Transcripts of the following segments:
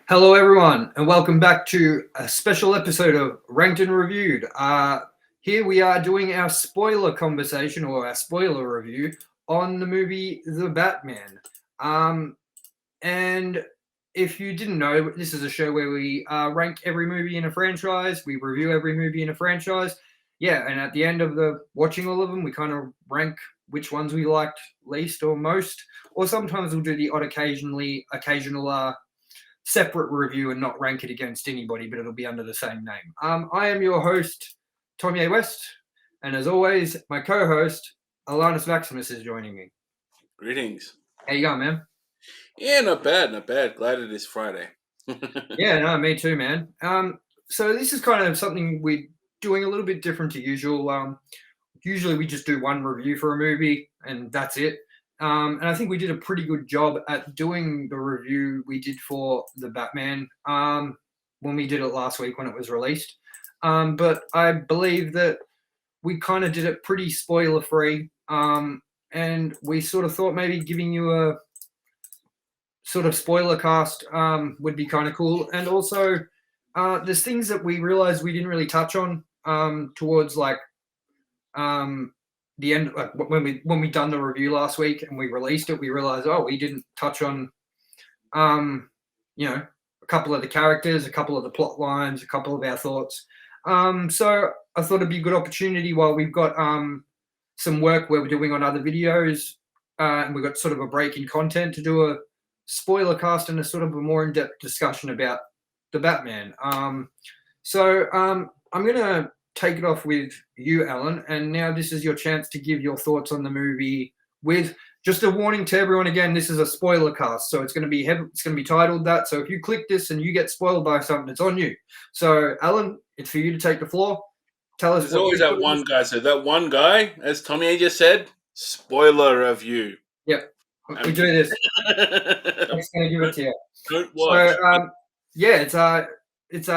Hello, everyone, and welcome back to a special episode of Ranked and Reviewed. Here we are doing our spoiler conversation or our spoiler review on the movie The Batman. And if you didn't know, this is a show where we rank every movie in a franchise, we review every movie in a franchise. Yeah, and at the end of the watching all of them, we kind of rank which ones we liked least or most, or sometimes we'll do the occasional separate review and not rank it against anybody, but it'll be under the same name. I am your host, Tomye West, and as always, my co-host, Alannis Maximus, is joining me. Greetings. How you going, man? Yeah, not bad, not bad. Glad it is Friday. Yeah, no, me too, man. So this is kind of something we're doing a little bit different to usual. Usually we just do one review for a movie and that's it. And I think we did a pretty good job at doing the review we did for the Batman when we did it last week when it was released. But I believe that we kind of did it pretty spoiler free. And we sort of thought maybe giving you a sort of spoiler cast would be kind of cool. And also, there's things that we realized we didn't really touch on towards like the end, like when we done the review last week and we released it, we realized, oh, we didn't touch on a couple of the characters, a couple of the plot lines, a couple of our thoughts. So I thought it'd be a good opportunity while we've got some work where we're doing on other videos and we've got sort of a break in content to do a spoiler cast and a sort of a more in-depth discussion about the Batman. So I'm going to take it off with you, Alan. And now this is your chance to give your thoughts on the movie. With just a warning to everyone again, this is a spoiler cast, so it's going to be titled that. So if you click this and you get spoiled by something, it's on you. So Alan, it's for you to take the floor. Tell us. There's always that one guy. So that one guy, as Tommy just said, spoiler review. Yep, we do this. I'm just going to give it to you. Don't watch. So it's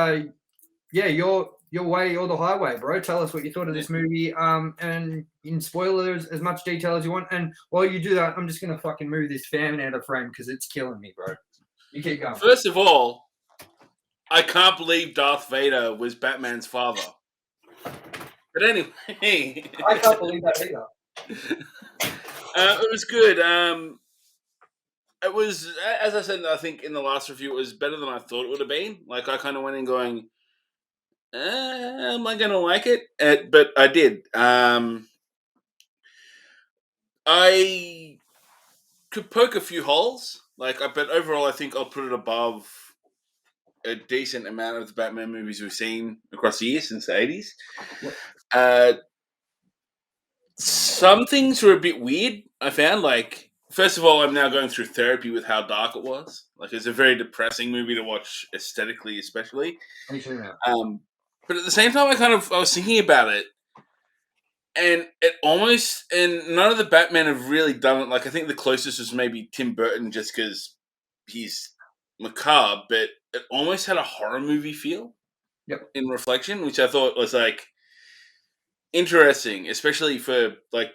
your way or the highway, bro. Tell us what you thought of this movie, and in spoilers, as much detail as you want. And while you do that, I'm just gonna fucking move this fan out of frame because it's killing me, bro. You keep going. First of all, I can't believe Darth Vader was Batman's father. But anyway, I can't believe that either. It was good. It was, as I said, I think in the last review, it was better than I thought it would have been. Like, I kind of went in going, am I going to like it? But I did. I could poke a few holes, but overall, I think I'll put it above a decent amount of the Batman movies we've seen across the years since the 80s. Some things were a bit weird, I found. Like, first of all, I'm now going through therapy with how dark it was. Like, it's a very depressing movie to watch, aesthetically, especially. But at the same time, I was thinking about it, and none of the Batman have really done it. Like, I think the closest was maybe Tim Burton, just because he's macabre, but it almost had a horror movie feel. Yep. In reflection, which I thought was like interesting, especially for like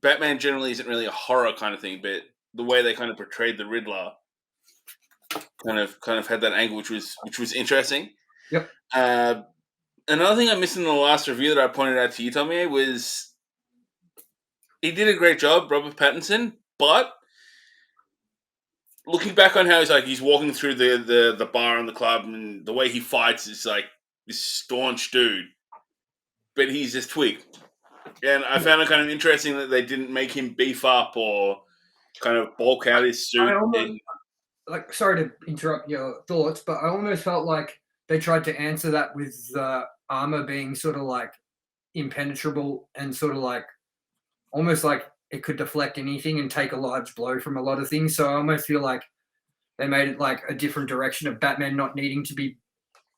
Batman generally isn't really a horror kind of thing, but the way they kind of portrayed the Riddler kind of had that angle, which was interesting. Yep. Another thing I missed in the last review that I pointed out to you, Tommy, was he did a great job, Robert Pattinson, but looking back on how he's walking through the bar and the club, and the way he fights is like this staunch dude, but he's just twig. And I found it kind of interesting that they didn't make him beef up or kind of bulk out his suit. Sorry to interrupt your thoughts, but I almost felt like they tried to answer that with the armor being sort of like impenetrable and sort of like almost like it could deflect anything and take a large blow from a lot of things. So I almost feel like they made it like a different direction of Batman not needing to be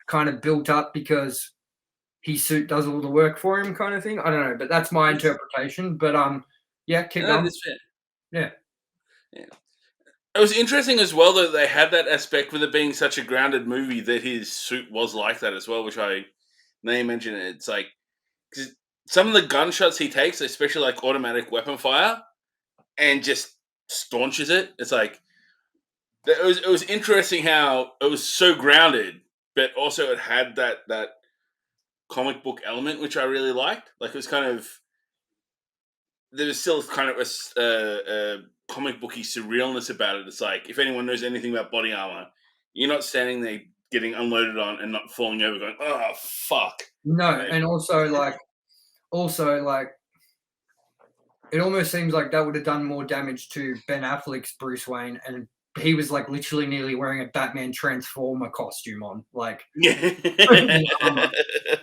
kind of built up because his suit does all the work for him, kind of thing. I don't know, but that's my interpretation. But yeah, keep going. That's fair. Yeah. It was interesting as well that they had that aspect with it being such a grounded movie that his suit was like that as well, which I now you mention it. It's like, cause some of the gunshots he takes, especially like automatic weapon fire, and just staunches it. It's like, it was interesting how it was so grounded, but also it had that comic book element which I really liked. Like it was kind of there was still kind of a comic booky surrealness about it. It's like if anyone knows anything about body armor, you're not standing there getting unloaded on and not falling over, going, "Oh fuck." No, Like, and also like it almost seems like that would have done more damage to Ben Affleck's Bruce Wayne, and he was like literally nearly wearing a Batman Transformer costume on, like the armor.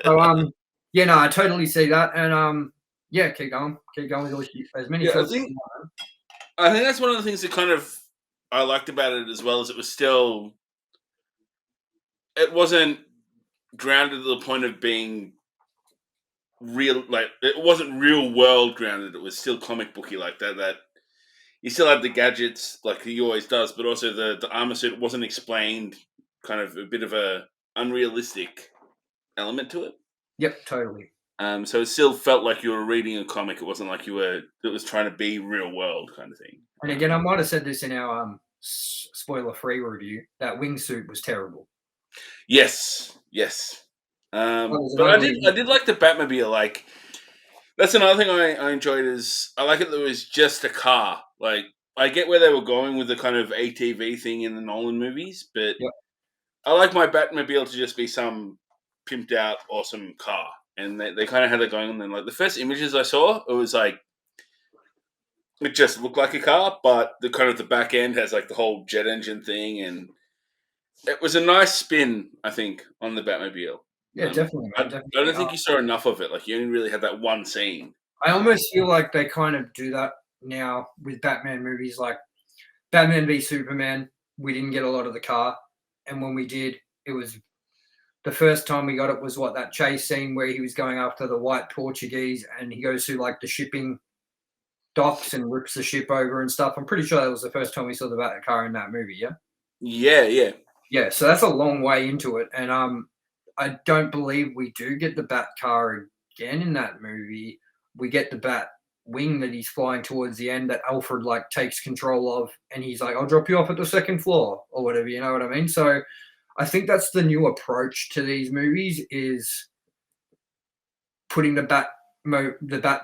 So yeah, no, I totally see that, and yeah, keep going with as many yeah, thoughts as you want. I think that's one of the things that kind of I liked about it as well as it was still it wasn't grounded to the point of being real, like it wasn't real world grounded. It was still comic booky like that. That he still had the gadgets like he always does, but also the armor suit wasn't explained. Kind of a bit of a unrealistic element to it. Yep, totally. So it still felt like you were reading a comic. It wasn't like you were. It was trying to be real world kind of thing. And again, I might have said this in our spoiler-free review. That wingsuit was terrible. Yes, yes. That was an But ugly. I did like the Batmobile. Like that's another thing I enjoyed is I like it that it was just a car. Like I get where they were going with the kind of ATV thing in the Nolan movies, but Yep. I like my Batmobile to just be some pimped out awesome car. And they kind of had it going. And then like the first images I saw, it was like it just looked like a car, but the kind of the back end has like the whole jet engine thing, and it was a nice spin, I think, on the Batmobile. Yeah, definitely, man. I Definitely. don't think you saw enough of it. Like you only really had that one scene. I almost feel like they kind of do that now with Batman movies, like Batman v Superman. We didn't get a lot of the car, and when we did, it was the first time we got it was what that chase scene where he was going after the white Portuguese, and he goes through like the shipping docks and rips the ship over and stuff. I'm pretty sure that was the first time we saw the Bat car in that movie. Yeah. Yeah, yeah. Yeah, so that's a long way into it, and I don't believe we do get the Bat car again in that movie. We get the Bat wing that he's flying towards the end that Alfred like takes control of, and he's like, "I'll drop you off at the second floor" or whatever. You know what I mean? So I think that's the new approach to these movies is putting the Bat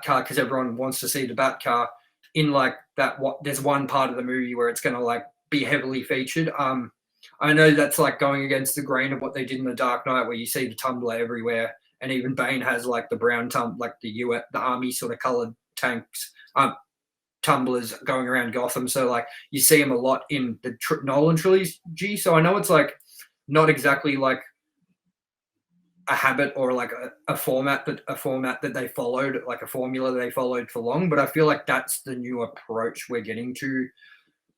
car because everyone wants to see the Bat car in like that. What there's one part of the movie where it's going to like be heavily featured. I know that's like going against the grain of what they did in the Dark Knight, where you see the tumbler everywhere, and even Bane has like the brown like the army sort of colored tanks, tumblers going around Gotham. So like you see them a lot in the Nolan trilogy. So I know it's like not exactly like a habit or like a format that they followed, like a formula that they followed for long. But I feel like that's the new approach we're getting to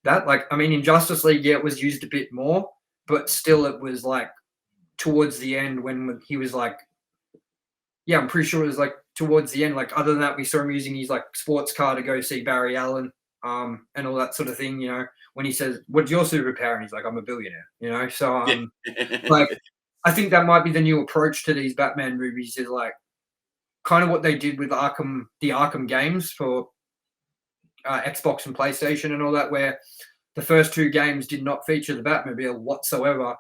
that. Like, I mean, in Justice League, yeah, it was used a bit more, but still, it was like towards the end when he was like, yeah, I'm pretty sure it was like towards the end. Like, other than that, we saw him using his like sports car to go see Barry Allen, and all that sort of thing. You know, when he says, "What's your superpower?" and he's like, "I'm a billionaire." You know, so like, I think that might be the new approach to these Batman movies is like kind of what they did with the Arkham games for Xbox and PlayStation and all that, where the first two games did not feature the Batmobile whatsoever.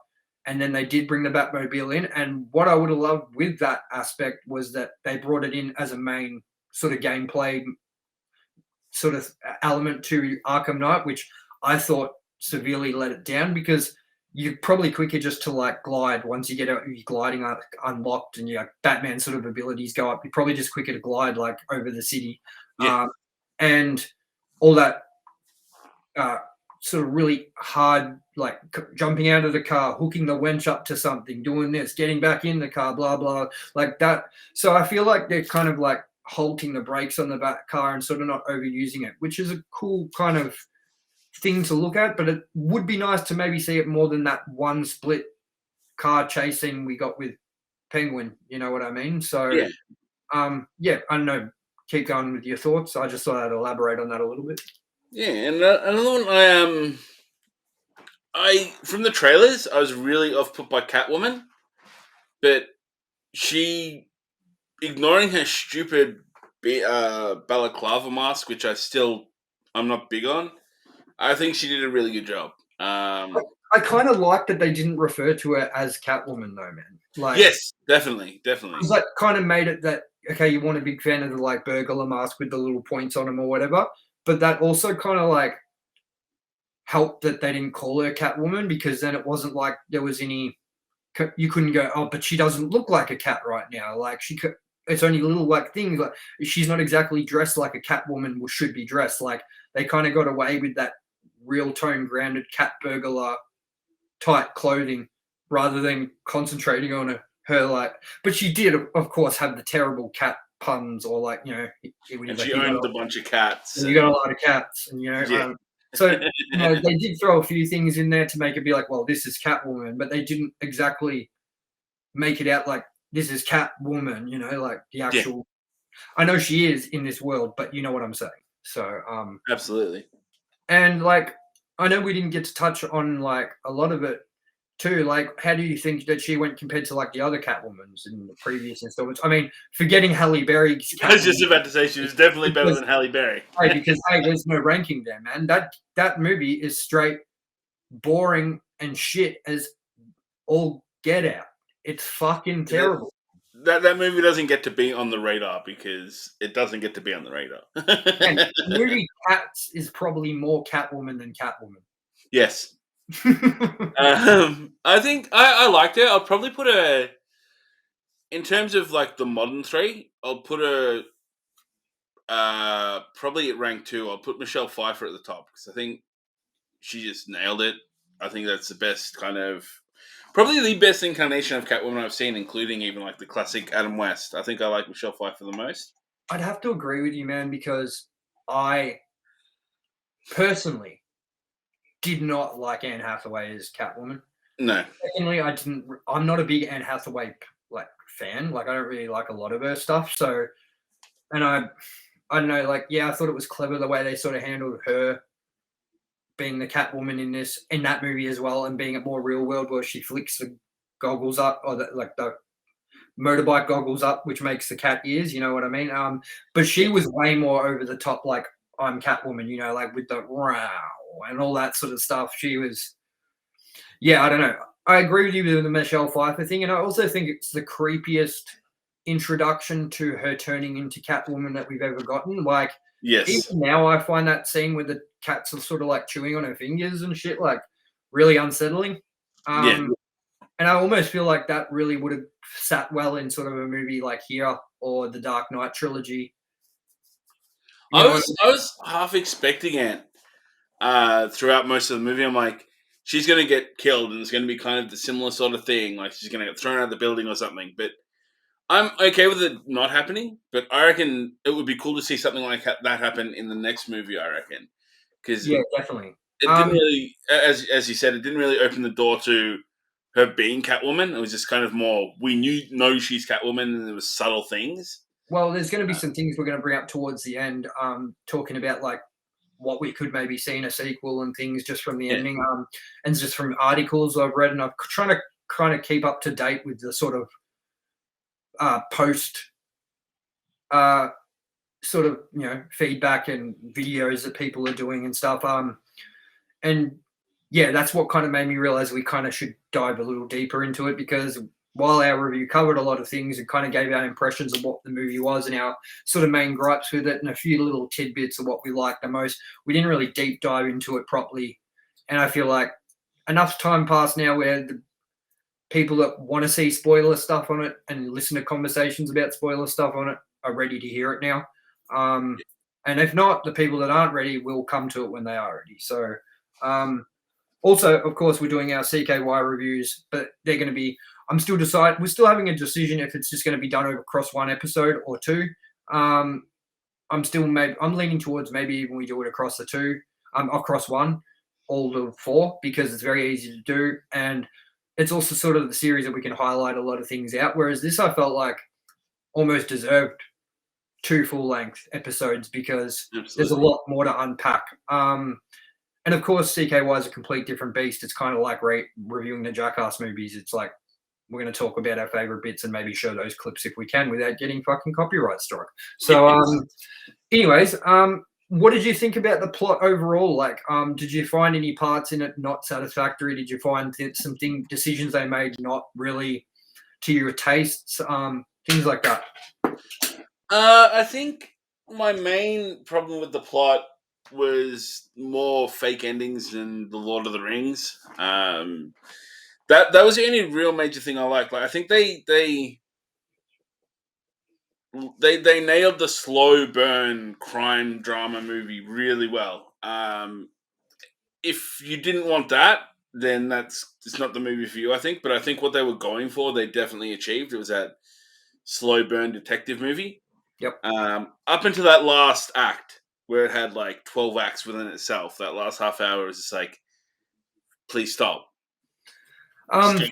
And then they did bring the Batmobile in. And what I would have loved with that aspect was that they brought it in as a main sort of gameplay sort of element to Arkham Knight, which I thought severely let it down because you're probably quicker just to like glide once you get your gliding unlocked and your Batman sort of abilities go up. You're probably just quicker to glide like over the city. Yeah. And all that sort of really hard, like jumping out of the car, hooking the winch up to something, doing this, getting back in the car, blah, blah, like that. So I feel like they're kind of like halting the brakes on the back car and sort of not overusing it, which is a cool kind of thing to look at. But it would be nice to maybe see it more than that one split car chasing we got with Penguin. You know what I mean? So, Yeah. yeah, I don't know. Keep going with your thoughts. I just thought I'd elaborate on that a little bit. Yeah, and another one I from the trailers I was really off put by Catwoman, but she ignoring her stupid balaclava mask, which I'm not big on. I think she did a really good job. I kind of like that they didn't refer to her as Catwoman, though, man. Like, yes, definitely. because that kind of made it that okay, you weren't a big fan of the like burglar mask with the little points on them or whatever, but that also kind of like helped that they didn't call her Catwoman because then it wasn't like there was any. You couldn't go, oh, but she doesn't look like a cat right now. Like she could. It's only little like things like she's not exactly dressed like a Catwoman should be dressed. Like they kind of got away with that real tone grounded cat burglar type clothing rather than concentrating on her like. But she did, of course, have the terrible cat puns or like and she owned a bunch of cats. You got a lot of cats, and Yeah. so they did throw a few things in there to make it be like, well, this is Catwoman, but they didn't exactly make it out like this is Catwoman, like the actual. I know she is in this world, but you know what I'm saying. So absolutely. And like I know we didn't get to touch on like a lot of it too. Like, how do you think that she went compared to like the other Catwomans in the previous installments? I mean, forgetting Halle Berry's I was just about to say she was definitely better than Halle Berry. because there's no ranking there, man. That movie is straight boring and shit as all get out. It's fucking terrible. That movie doesn't get to be on the radar because it doesn't get to be on the radar. And the movie Cats is probably more Catwoman than Catwoman. Yes. I think I liked it. I'll probably put in terms of like the modern three, I'll put probably at rank 2. I'll put Michelle Pfeiffer at the top because I think she just nailed it. I think that's the best probably the best incarnation of Catwoman I've seen, including even like the classic Adam West. I think I like Michelle Pfeiffer the most. I'd have to agree with you, man, because I personally did not like Anne Hathaway as Catwoman. No. Secondly, I'm not a big Anne Hathaway like fan. Like I don't really like a lot of her stuff. So, and I don't know. Like, yeah, I thought it was clever the way they sort of handled her being the Catwoman in that movie as well, and being a more real world where she flicks the goggles up or the motorbike goggles up, which makes the cat ears. You know what I mean? But she was way more over the top. Like I'm Catwoman, like with the wow and all that sort of stuff. She was, yeah, I don't know. I agree with you with the Michelle Pfeiffer thing, and I also think it's the creepiest introduction to her turning into Catwoman that we've ever gotten. Like, yes, even now I find that scene where the cats are sort of like chewing on her fingers and shit, like really unsettling. And I almost feel like that really would have sat well in sort of a movie like here or the Dark Knight trilogy. I was half expecting it throughout most of the movie. I'm like, she's going to get killed and it's going to be kind of the similar sort of thing. Like she's going to get thrown out of the building or something. But I'm okay with it not happening. But I reckon it would be cool to see something like that happen in the next movie, I reckon. Yeah, definitely. It didn't really, as you said, it didn't really open the door to her being Catwoman. It was just kind of more, we know she's Catwoman and there was subtle things. Well, there's going to be some things we're going to bring up towards the end, talking about like what we could maybe see in a sequel and things just from the ending, and just from articles I've read, and I'm trying to kind of keep up to date with the sort of post sort of feedback and videos that people are doing and stuff. And yeah, that's what kind of made me realize we kind of should dive a little deeper into it, because while our review covered a lot of things, it kind of gave our impressions of what the movie was and our sort of main gripes with it and a few little tidbits of what we liked the most. We didn't really deep dive into it properly. And I feel like enough time passed now where the people that want to see spoiler stuff on it and listen to conversations about spoiler stuff on it are ready to hear it now. And if not, the people that aren't ready will come to it when they are ready. So also, of course, we're doing our CKY reviews, but they're going to be, we're still having a decision if it's just going to be done across one episode or two. I'm leaning towards maybe even we do it across the two, across one, all the 4, because it's very easy to do. And it's also sort of the series that we can highlight a lot of things out. Whereas this, I felt like almost deserved 2 full-length episodes because there's a lot more to unpack. And of course, CKY is a complete different beast. It's kind of like reviewing the Jackass movies. It's like we're going to talk about our favorite bits and maybe show those clips if we can without getting fucking copyright struck. So, anyways, what did you think about the plot overall? Like, did you find any parts in it not satisfactory? Did you find decisions they made not really to your tastes? Things like that. I think my main problem with the plot was more fake endings than the Lord of the Rings. That was the only real major thing I liked. Like, I think they nailed the slow burn crime drama movie really well. If you didn't want that, then it's not the movie for you, I think. But I think what they were going for, they definitely achieved. It was that slow burn detective movie. Yep. Up until that last act, where it had like 12 acts within itself, that last half hour was just like, please stop. That's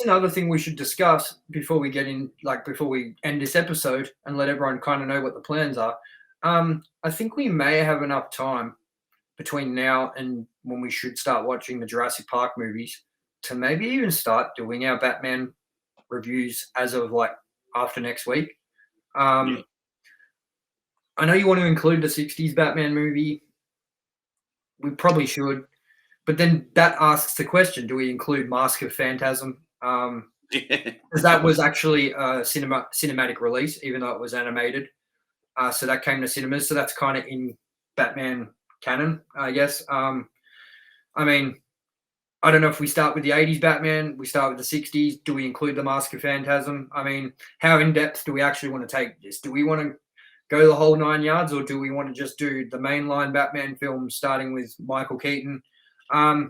another thing we should discuss before we before we end this episode and let everyone kind of know what the plans are. I think we may have enough time between now and when we should start watching the Jurassic Park movies to maybe even start doing our Batman reviews as of like after next week. I know you want to include the 60s Batman movie. We probably should. But then that asks the question, do we include Mask of Phantasm? Because that was actually a cinematic release, even though it was animated. So that came to cinemas. So that's kind of in Batman canon, I guess. I mean, I don't know if we start with the 80s Batman, we start with the 60s. Do we include the Mask of Phantasm? I mean, how in depth do we actually want to take this? Do we want to go the whole 9 yards, or do we want to just do the mainline Batman film starting with Michael Keaton? I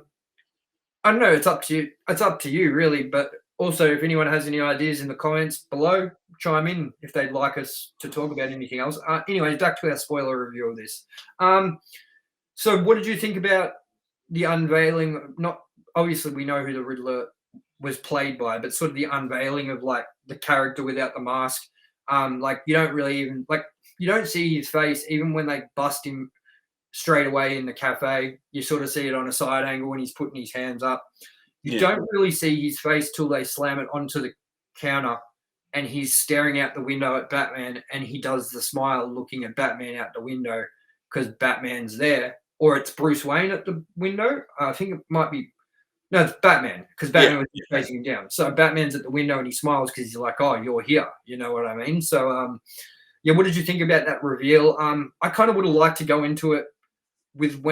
don't know. It's up to you. It's up to you, really. But also, if anyone has any ideas in the comments below, chime in if they'd like us to talk about anything else. Anyways, back to our spoiler review of this. So, what did you think about the unveiling? Not obviously, we know who the Riddler was played by, but sort of the unveiling of like the character without the mask. Like you don't really even you don't see his face even when they bust him straight away in the cafe. You sort of see it on a side angle when he's putting his hands up. You don't really see his face till they slam it onto the counter and he's staring out the window at Batman and he does the smile looking at Batman out the window because Batman's there. Or it's Bruce Wayne at the window. I think it might be no, it's Batman because Batman was just facing him down. So Batman's at the window and he smiles because he's like, "Oh, you're here." You know what I mean? So, yeah. What did you think about that reveal? I kind of would have liked to go into it with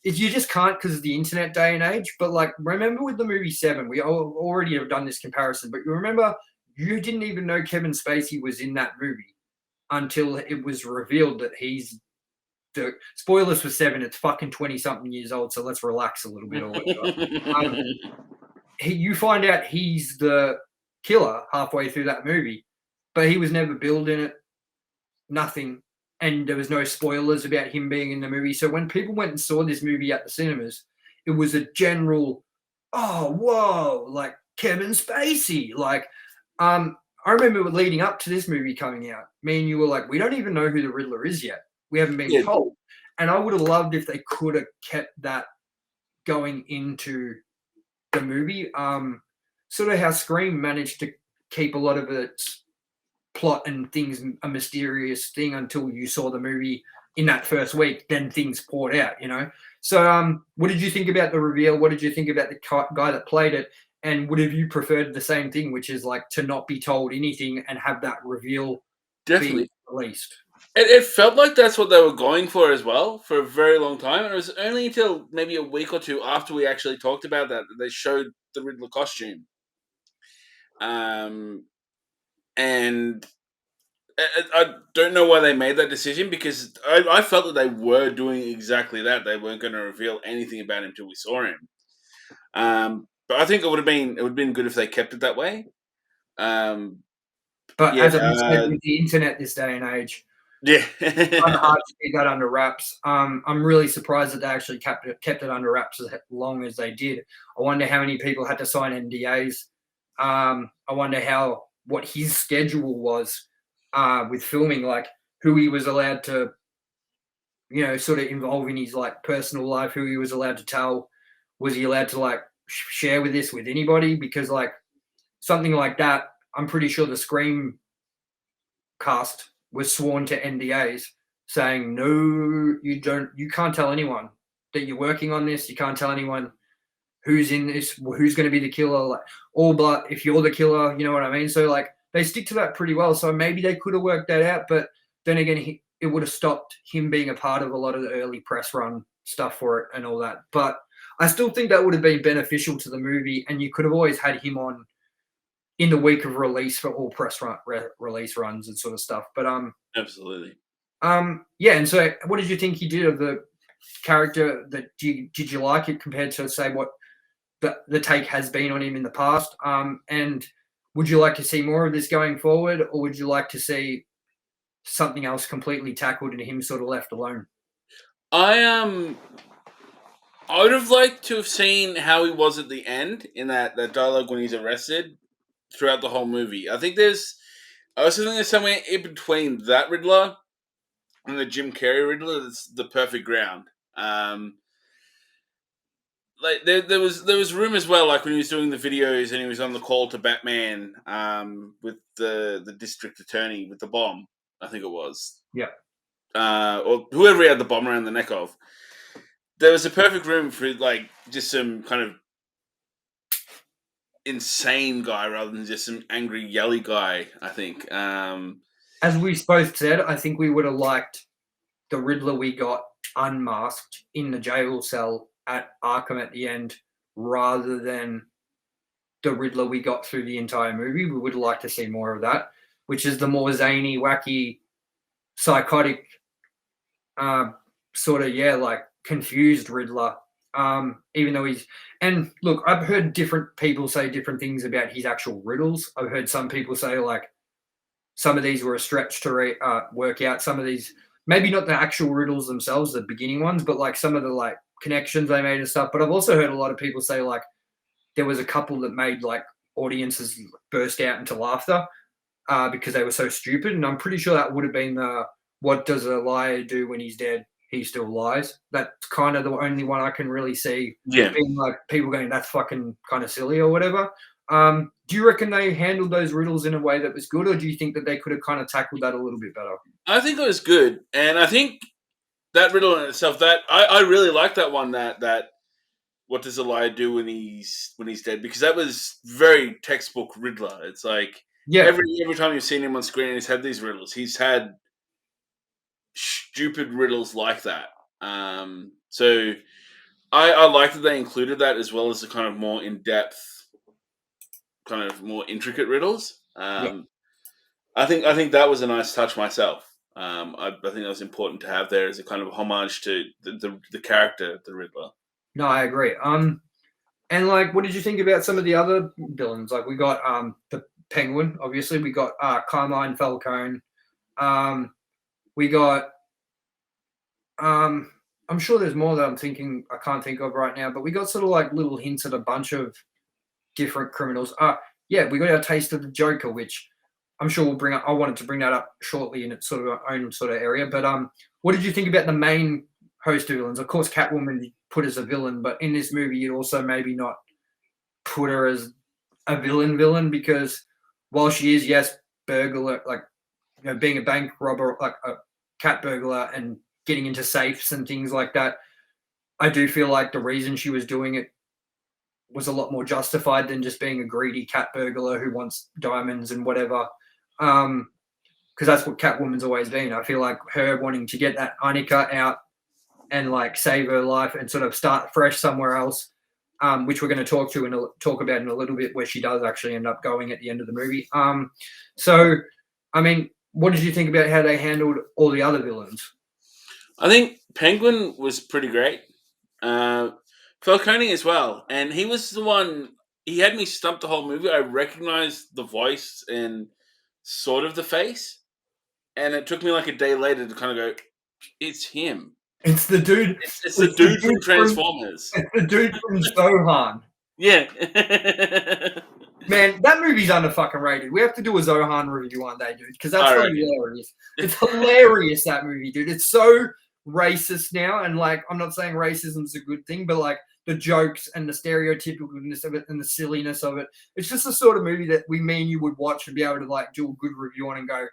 if you just can't because of the internet day and age. But like, remember with the movie Seven, we already have done this comparison. But you remember, you didn't even know Kevin Spacey was in that movie until it was revealed that he's. Spoilers for Seven. It's fucking 20-something years old, so let's relax a little bit. Or whatever. You find out he's the killer halfway through that movie, but he was never billed in it. Nothing, and there was no spoilers about him being in the movie. So when people went and saw this movie at the cinemas, it was a general, "Oh, whoa!" Like Kevin Spacey. Like, I remember leading up to this movie coming out, me and you were like, "We don't even know who the Riddler is yet. We haven't been told." And I would have loved if they could have kept that going into the movie. Sort of how Scream managed to keep a lot of its plot and things a mysterious thing until you saw the movie in that first week. Then things poured out, you know. So, what did you think about the reveal? What did you think about the guy that played it? And would have you preferred the same thing, which is like to not be told anything and have that reveal be released? It felt like that's what they were going for as well for a very long time. It was only until maybe a week or two after we actually talked about that they showed the Riddler costume. And I don't know why they made that decision because I felt that they were doing exactly that. They weren't going to reveal anything about him until we saw him. But I think it would have been good if they kept it that way. But as I said, with the internet this day and age, it's hard to keep that under wraps. I'm really surprised that they actually kept it under wraps as long as they did. I wonder how many people had to sign NDAs. I wonder what his schedule was with filming, like who he was allowed to, sort of involve in his like personal life, who he was allowed to tell. Was he allowed to like share with this with anybody? Because like something like that, I'm pretty sure the Scream cast was sworn to NDAs saying, no, you can't tell anyone that you're working on this. You can't tell anyone who's in this, who's going to be the killer, like, or but if you're the killer, you know what I mean? So like they stick to that pretty well. So maybe they could have worked that out, but then again, it would have stopped him being a part of a lot of the early press run stuff for it and all that. But I still think that would have been beneficial to the movie, and you could have always had him on in the week of release for all press release runs and sort of stuff. But absolutely. Yeah. And so, what did you think he did of the character? Did you like it compared to, say, what the take has been on him in the past? And would you like to see more of this going forward, or would you like to see something else completely tackled and him sort of left alone? I would have liked to have seen how he was at the end in that dialogue when he's arrested throughout the whole movie. I also think there's somewhere in between that Riddler and the Jim Carrey Riddler that's the perfect ground. Like there was room as well, like when he was doing the videos and he was on the call to Batman with the district attorney with the bomb, I think it was. Yeah. Or whoever he had the bomb around the neck of. There was a perfect room for like just some kind of insane guy rather than just some angry yelly guy, I think. As we both said, I think we would have liked the Riddler we got unmasked in the jail cell at Arkham at the end, rather than the Riddler we got through the entire movie. We would like to see more of that, which is the more zany, wacky, psychotic, sort of, like confused Riddler. Even though and look, I've heard different people say different things about his actual riddles. I've heard some people say like some of these were a stretch to work out. Some of these, maybe not the actual riddles themselves, the beginning ones, but like some of the like connections they made and stuff. But I've also heard a lot of people say like there was a couple that made like audiences burst out into laughter because they were so stupid. And I'm pretty sure that would have been what does a liar do when he's dead? He still lies. That's kind of the only one I can really see being like people going, that's fucking kind of silly or whatever. Do you reckon they handled those riddles in a way that was good, or do you think that they could have kind of tackled that a little bit better? I think it was good, and I think that riddle in itself, that I really like that one. That what does a liar do when he's dead? Because that was very textbook Riddler. It's like every time you've seen him on screen, he's had these riddles. He's had stupid riddles like that. So I like that they included that as well as the kind of more in depth, kind of more intricate riddles. I think that was a nice touch myself. I think that was important to have there as a kind of homage to the character, the Riddler. No, I agree. And like, what did you think about some of the other villains? Like, we got the Penguin, obviously. We got Carmine Falcone. We got I'm sure there's more that I can't think of right now, but we got sort of like little hints at a bunch of different criminals. We got our taste of the Joker, which I'm sure we'll bring up. I wanted to bring that up shortly in its sort of own sort of area. But what did you think about the main host of villains? Of course, Catwoman you put as a villain, but in this movie, you'd also maybe not put her as a villain because while she is, yes, burglar, like, you know, being a bank robber, like a cat burglar and getting into safes and things like that, I do feel like the reason she was doing it was a lot more justified than just being a greedy cat burglar who wants diamonds and whatever. Because that's what Catwoman's always been. I feel like her wanting to get that Annika out and like save her life and sort of start fresh somewhere else, which we're going to talk about in a little bit, where she does actually end up going at the end of the movie. So, I mean, what did you think about how they handled all the other villains? I think Penguin was pretty great. Falcone as well. And he was the one, he had me stumped the whole movie. I recognized the voice and sort of the face. And it took me like a day later to kind of go, it's him. It's the dude. It's the dude from Transformers. It's the dude from Zohan. Yeah. Man, that movie's under fucking rated. We have to do a Zohan review one day, dude, because that's hilarious. It's hilarious, that movie, dude. It's so racist now, and like, I'm not saying racism's a good thing, but like the jokes and the stereotypicalness of it and the silliness of it, it's just the sort of movie that me and you would watch and be able to like do a good review on and go,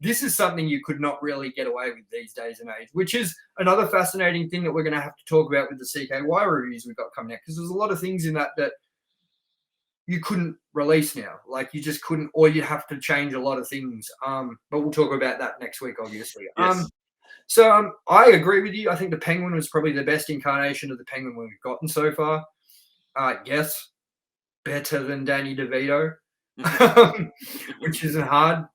this is something you could not really get away with these days and age, which is another fascinating thing that we're going to have to talk about with the CKY reviews we've got coming out, because there's a lot of things in that you couldn't release now. Like you just couldn't, or you'd have to change a lot of things. But we'll talk about that next week, obviously. Yes. So I agree with you. I think the Penguin was probably the best incarnation of the Penguin we've gotten so far. Yes, better than Danny DeVito, which isn't hard.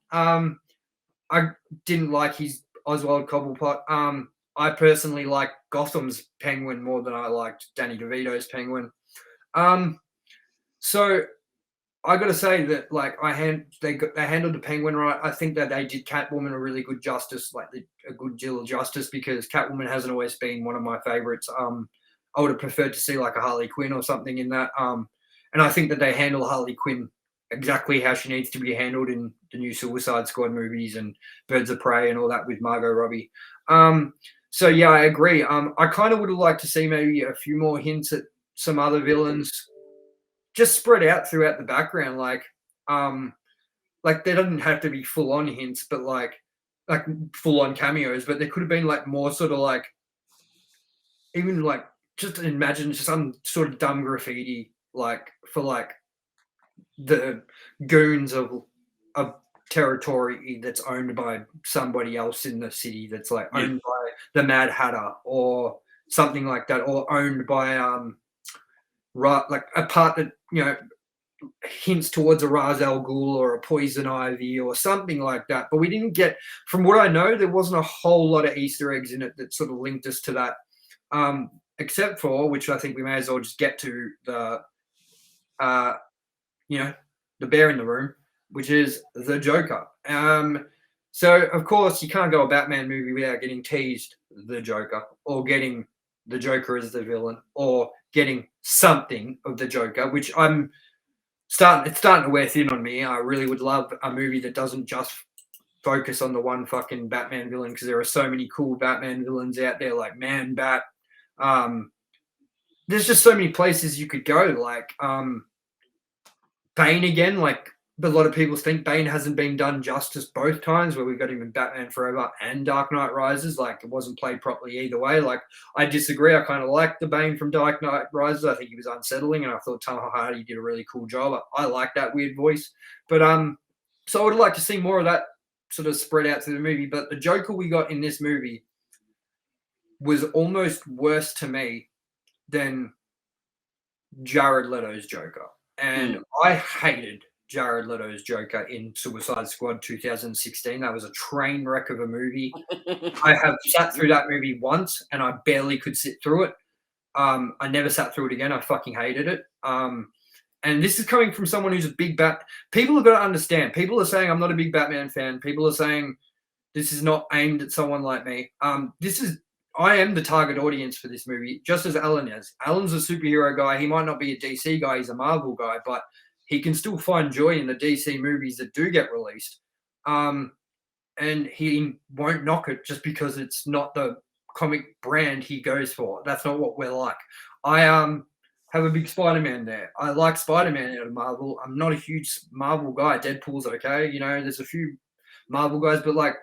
I didn't like his Oswald Cobblepot. I personally like Gotham's Penguin more than I liked Danny DeVito's Penguin. So I got to say that like they handled the Penguin right. I think that they did Catwoman a really good justice, like a good deal of justice, because Catwoman hasn't always been one of my favorites. I would have preferred to see like a Harley Quinn or something in that. And I think that they handle Harley Quinn exactly how she needs to be handled in the new Suicide Squad movies and Birds of Prey and all that with Margot Robbie. So yeah, I agree. I kind of would have liked to see maybe a few more hints at some other villains just spread out throughout the background. Like they didn't have to be full on hints, but like full on cameos, but there could have been like more sort of like, even like, just imagine some sort of dumb graffiti, like for like the goons of a territory that's owned by somebody else in the city, that's like owned by the Mad Hatter or something like that, or owned by like a part that, you know, hints towards a Ra's al Ghul or a Poison Ivy or something like that. But we didn't get, from what I know, there wasn't a whole lot of Easter eggs in it that sort of linked us to that. Except for, which I think we may as well just get to, the the bear in the room, which is the Joker. So of course you can't go a Batman movie without getting teased the Joker, or getting the Joker as the villain, or getting something of the Joker, which it's starting to wear thin on me. I really would love a movie that doesn't just focus on the one fucking Batman villain, because there are so many cool Batman villains out there, like Man Bat. There's just so many places you could go, like Bane again. Like a lot of people think Bane hasn't been done justice both times, where we got him in Batman Forever and Dark Knight Rises. Like it wasn't played properly either way. Like I disagree. I kind of liked the Bane from Dark Knight Rises. I think he was unsettling, and I thought Tom Hardy did a really cool job. I like that weird voice, but so I would like to see more of that sort of spread out through the movie. But the Joker we got in this movie was almost worse to me than Jared Leto's Joker. And I hated Jared Leto's Joker in Suicide Squad 2016. That was a train wreck of a movie. I have sat through that movie once and I barely could sit through it. I never sat through it again. I fucking hated it. And this is coming from someone who's a big People have got to understand. People are saying I'm not a big Batman fan. People are saying this is not aimed at someone like me. I am the target audience for this movie, just as Alan is. Alan's a superhero guy. He might not be a DC guy. He's a Marvel guy, but he can still find joy in the DC movies that do get released. And he won't knock it just because it's not the comic brand he goes for. That's not what we're like. I have a big Spider-Man there. I like Spider-Man out of Marvel. I'm not a huge Marvel guy. Deadpool's okay. You know, there's a few Marvel guys, but like,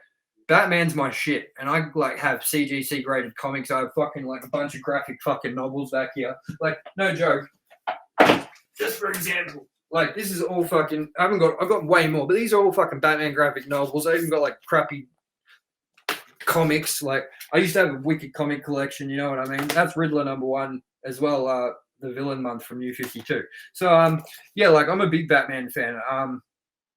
Batman's my shit, and I like have CGC graded comics. I have fucking like a bunch of graphic fucking novels back here. Like, no joke. Just for example, like this is all fucking. I've got way more, but these are all fucking Batman graphic novels. I even got like crappy comics. Like I used to have a Wicked comic collection. You know what I mean? That's Riddler #1 as well. The Villain Month from New 52. So yeah, like I'm a big Batman fan.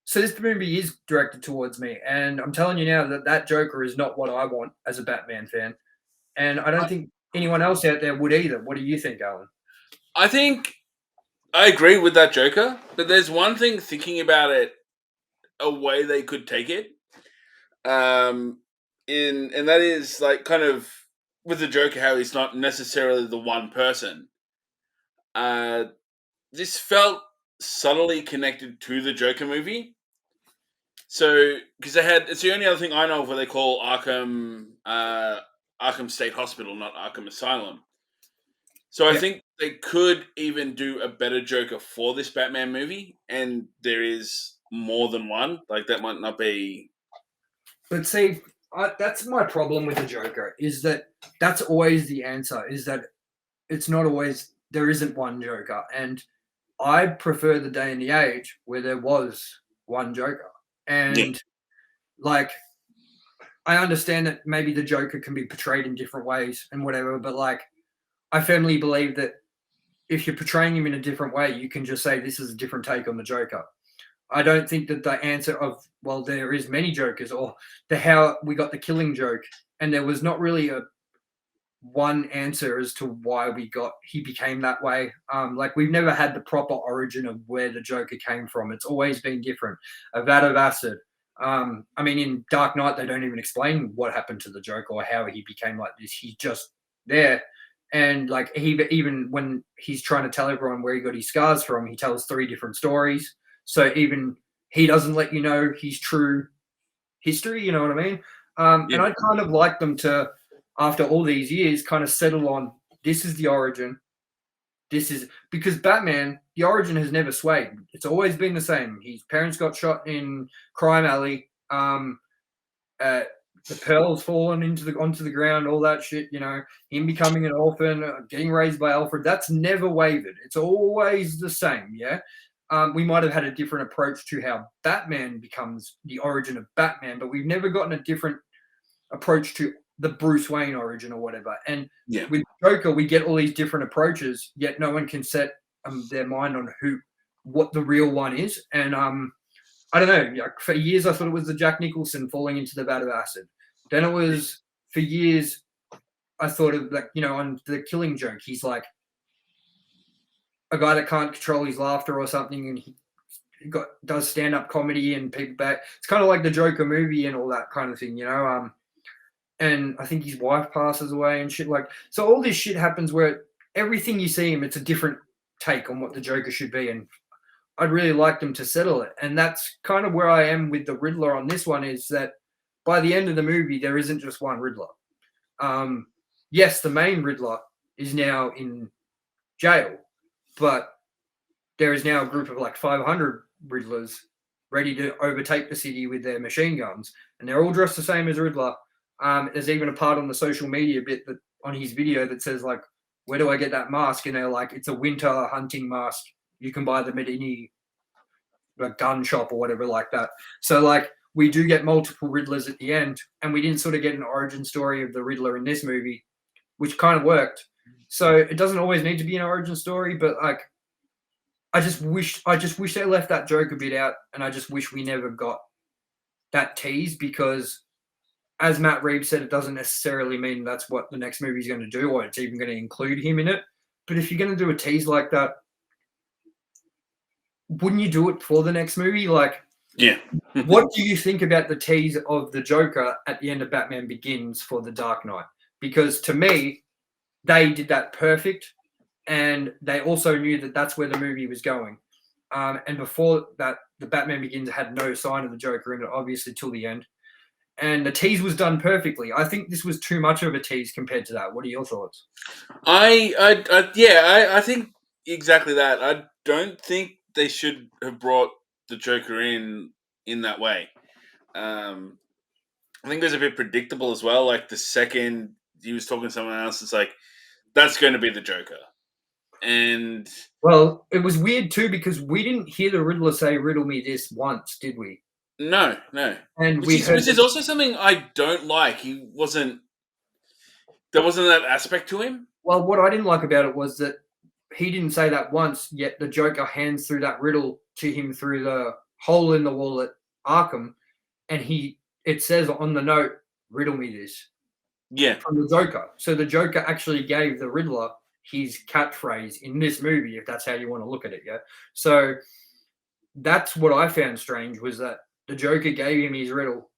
So this movie is directed towards me, and I'm telling you now that Joker is not what I want as a Batman fan, and I don't think anyone else out there would either. What do you think, Alan? I think I agree with that Joker, but there's one thing thinking about it, a way they could take it, and that is like kind of with the Joker, how he's not necessarily the one person. This felt subtly connected to the Joker movie. So, because it's the only other thing I know of where they call Arkham State Hospital, not Arkham Asylum. So I think they could even do a better Joker for this Batman movie, and there is more than one. Like that might not be But see, that's my problem with the Joker, is that that's always the answer, is that it's not always, there isn't one Joker. And I prefer the day and the age where there was one Joker. Yeah. And like, I understand that maybe the Joker can be portrayed in different ways and whatever, but like, I firmly believe that if you're portraying him in a different way, you can just say this is a different take on the Joker. I don't think that the answer of, well, there is many Jokers, or the how we got the Killing joke, and there was not really a one answer as to why he became that way. Like, we've never had the proper origin of where the Joker came from. It's always been different. A vat of acid. I mean, in Dark Knight, they don't even explain what happened to the Joker or how he became like this. He's just there. And like, even when he's trying to tell everyone where he got his scars from, he tells 3 different stories. So even he doesn't let you know his true history. You know what I mean? And I'd kind of like them to, after all these years, kind of settle on, this is the origin. This is because Batman, the origin has never swayed. It's always been the same. His parents got shot in Crime Alley. The pearls falling onto the ground, all that shit. You know, him becoming an orphan, getting raised by Alfred. That's never wavered. It's always the same. Yeah. We might have had a different approach to how Batman becomes the origin of Batman, but we've never gotten a different approach to the Bruce Wayne origin or whatever. And with Joker, we get all these different approaches, yet no one can set their mind on what the real one is. And I don't know. Like, for years, I thought it was the Jack Nicholson falling into the vat of acid. Then it was, for years, I thought of, like, you know, on the Killing joke, he's like a guy that can't control his laughter or something, and he does stand-up comedy and people back. It's kind of like the Joker movie and all that kind of thing, you know. And I think his wife passes away and shit. Like, so all this shit happens where everything you see him, it's a different take on what the Joker should be. And I'd really like them to settle it. And that's kind of where I am with the Riddler on this one, is that by the end of the movie, there isn't just one Riddler. Yes, the main Riddler is now in jail, but there is now a group of like 500 Riddlers ready to overtake the city with their machine guns. And they're all dressed the same as Riddler. There's even a part on the social media bit that on his video that says, like, where do I get that mask? And they're like, it's a winter hunting mask. You can buy them at any gun shop or whatever like that. So like, we do get multiple Riddlers at the end, and we didn't sort of get an origin story of the Riddler in this movie, which kind of worked. So it doesn't always need to be an origin story, but like, I just wish they left that Joker bit out, and I just wish we never got that tease, because as Matt Reeves said, it doesn't necessarily mean that's what the next movie is going to do, or it's even going to include him in it. But if you're going to do a tease like that, wouldn't you do it for the next movie? Like, yeah. What do you think about the tease of the Joker at the end of Batman Begins for The Dark Knight? Because to me, they did that perfect, and they also knew that that's where the movie was going. And before that, the Batman Begins had no sign of the Joker in it, obviously, till the end. And the tease was done perfectly. I think this was too much of a tease compared to that. What are your thoughts? I think exactly that. I don't think they should have brought the Joker in that way. I think it was a bit predictable as well. Like, the second he was talking to someone else, it's like, that's going to be the Joker. And well, it was weird too, because we didn't hear the Riddler say "riddle me this" once, did we? No. And which is also something I don't like. There wasn't that aspect to him. Well, what I didn't like about it was that he didn't say that once, yet the Joker hands through that riddle to him through the hole in the wall at Arkham, and it says on the note, "Riddle me this." Yeah. From the Joker. So the Joker actually gave the Riddler his catchphrase in this movie, if that's how you want to look at it, yeah? So that's what I found strange, was that the Joker gave him his riddle,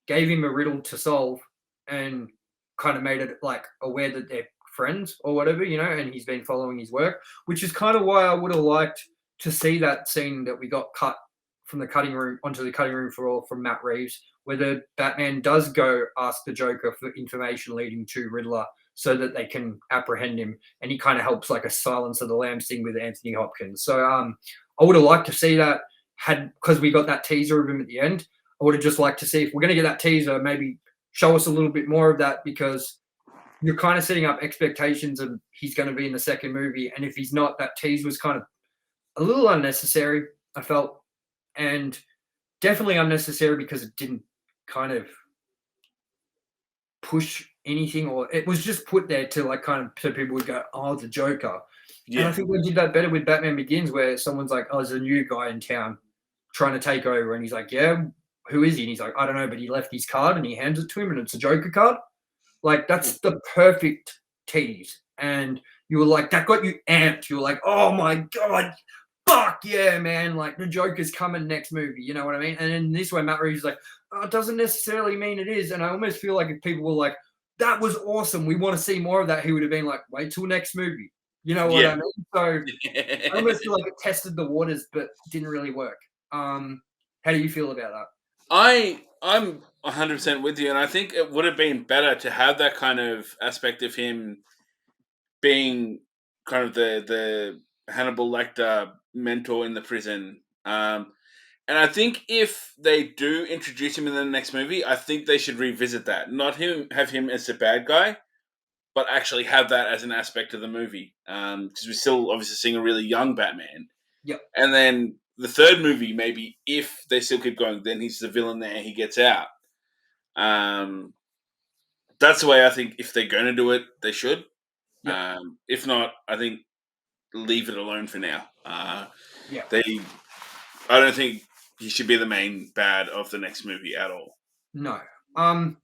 gave him a riddle to solve, and kind of made it like aware that they're friends or whatever, you know, and he's been following his work, which is kind of why I would have liked to see that scene that we got cut from the cutting room onto the cutting room floor from Matt Reeves, where the Batman does go ask the Joker for information leading to Riddler so that they can apprehend him, and he kind of helps like a Silence of the Lambs thing with Anthony Hopkins. So I would have liked to see that, because we got that teaser of him at the end. I would have just liked to see if we're going to get that teaser, maybe show us a little bit more of that, because you're kind of setting up expectations of he's going to be in the second movie. And if he's not, that tease was kind of a little unnecessary, I felt, and definitely unnecessary because it didn't kind of push anything, or it was just put there to like kind of so people would go, oh, the Joker. And I think they did that better with Batman Begins, where someone's like, oh, there's a new guy in town trying to take over. And he's like, yeah, who is he? And he's like, I don't know, but he left his card, and he hands it to him, and it's a Joker card. Like, that's the perfect tease. And you were like, that got you amped. You were like, oh my God, fuck yeah, man. Like, the Joker's coming next movie. You know what I mean? And in this way, Matt Reeves is like, oh, it doesn't necessarily mean it is. And I almost feel like if people were like, that was awesome, we want to see more of that, he would have been like, wait till next movie. You know what I mean? So I almost feel like it tested the waters, but didn't really work. How do you feel about that? I'm 100% with you, and I think it would have been better to have that kind of aspect of him being kind of the Hannibal Lecter mentor in the prison. And I think if they do introduce him in the next movie, I think they should revisit that. Not have him as the bad guy, but actually have that as an aspect of the movie. Because we're still obviously seeing a really young Batman. Yep. And then the third movie, maybe if they still keep going, then he's the villain there and he gets out. That's the way I think if they're going to do it, they should. Yep. If not, I think leave it alone for now. I don't think he should be the main bad of the next movie at all. No. And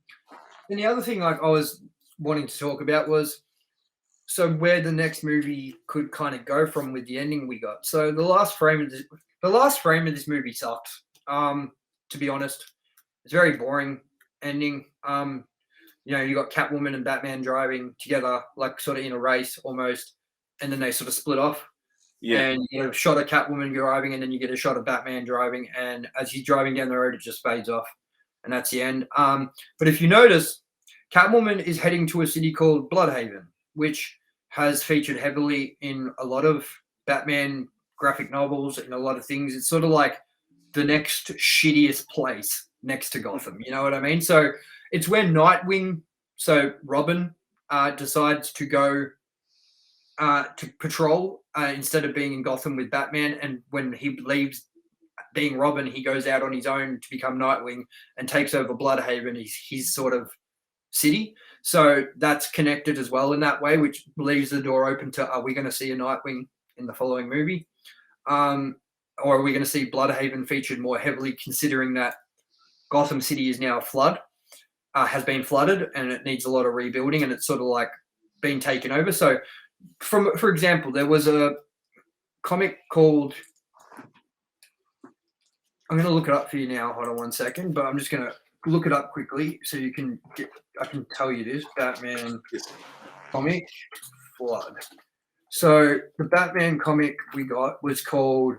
the other thing like I was wanting to talk about was so where the next movie could kind of go from with the ending we got. So the last frame of this movie sucked. To be honest, it's a very boring ending. You got Catwoman and Batman driving together, like sort of in a race almost, and then they sort of split off. Yeah. And you get a shot of Catwoman driving, and then you get a shot of Batman driving, and as he's driving down the road, it just fades off, and that's the end. But if you notice, Catwoman is heading to a city called Bloodhaven, which has featured heavily in a lot of Batman graphic novels and a lot of things. It's sort of like the next shittiest place next to Gotham. You know what I mean? So it's where Nightwing, so Robin, decides to go to patrol instead of being in Gotham with Batman. And when he leaves being Robin, he goes out on his own to become Nightwing and takes over Bloodhaven, his sort of city. So that's connected as well in that way, which leaves the door open to, are we going to see a Nightwing in the following movie? Or are we going to see Bloodhaven featured more heavily, considering that Gotham City is now has been flooded, and it needs a lot of rebuilding, and it's sort of like being taken over. So for example, there was a comic called, I'm going to look it up for you now. Hold on one second, but I'm just going to look it up quickly so I can tell you this. Batman comic Flood. So the Batman comic we got was called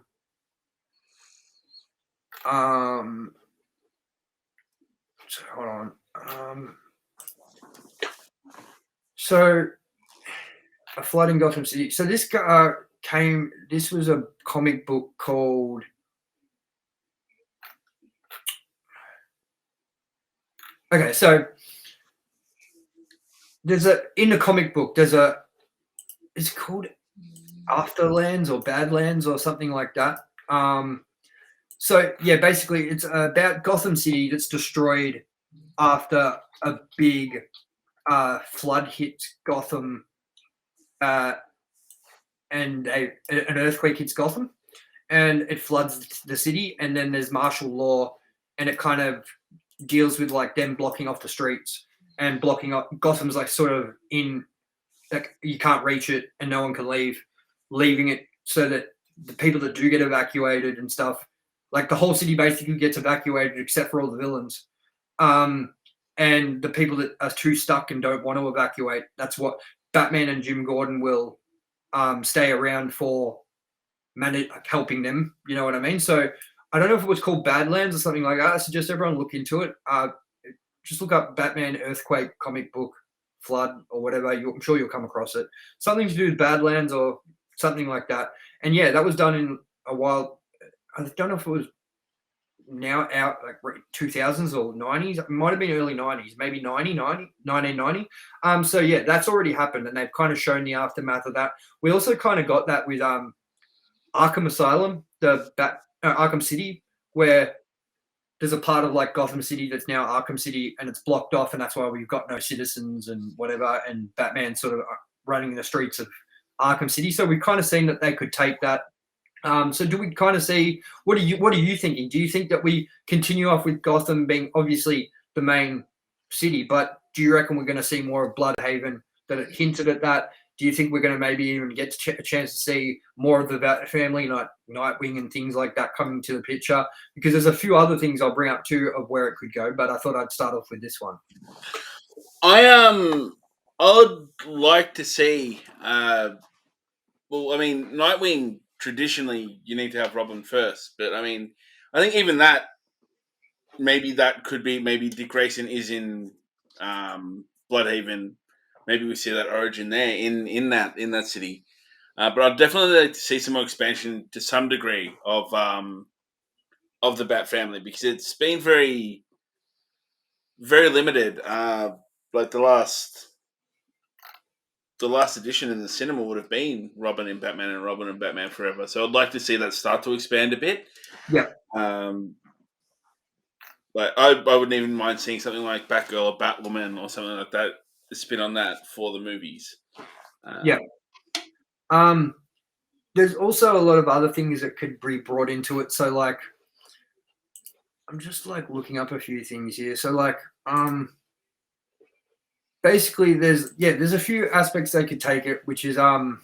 so hold on. So a flood in Gotham City. So this this was a comic book called okay, so in the comic book, it's called Afterlands or Badlands or something like that. So yeah, basically it's about Gotham City that's destroyed after a big flood hits Gotham, and an earthquake hits Gotham, and it floods the city, and then there's martial law, and it kind of deals with like them blocking off the streets and blocking up Gotham's like sort of in like you can't reach it and no one can leave, leaving it so that the people that do get evacuated and stuff, like the whole city basically gets evacuated except for all the villains. And the people that are too stuck and don't want to evacuate, that's what Batman and Jim Gordon will stay around for, helping them. You know what I mean? So I don't know if it was called Badlands or something like that. I suggest everyone look into it. Just look up Batman Earthquake comic book flood or whatever. I'm sure you'll come across it. Something to do with Badlands or something like that. And yeah, that was done in a while. I don't know if it was now out like 2000s or 90s. It might have been early 90s, maybe 1990. So yeah, that's already happened, and they've kind of shown the aftermath of that. We also kind of got that with Arkham Asylum, Arkham City, where there's a part of like Gotham City that's now Arkham City, and it's blocked off, and that's why we've got no citizens and whatever, and Batman sort of running the streets of Arkham City. So we've kind of seen that they could take that. So do we kind of see, what are you thinking? Do you think that we continue off with Gotham being obviously the main city, but do you reckon we're going to see more of Bloodhaven, that it hinted at that? Do you think we're going to maybe even get a chance to see more of the Bat family, like Nightwing and things like that, coming to the picture? Because there's a few other things I'll bring up too of where it could go, but I thought I'd start off with this one. I would like to see. Well, I mean, Nightwing, traditionally you need to have Robin first, but I mean, I think even that, maybe that could be, maybe Dick Grayson is in Bloodhaven. Maybe we see that origin there in that city. But I'd definitely like to see some more expansion to some degree of the Bat family, because it's been very, very limited. Like the last edition in the cinema would have been Robin and Batman and Robin and Batman Forever. So I'd like to see that start to expand a bit. Yeah. Like I wouldn't even mind seeing something like Batgirl or Batwoman or something like that, to spin on that for the movies. Yeah. There's also a lot of other things that could be brought into it. So like, I'm just like looking up a few things here. So like, basically there's a few aspects they could take it, which is the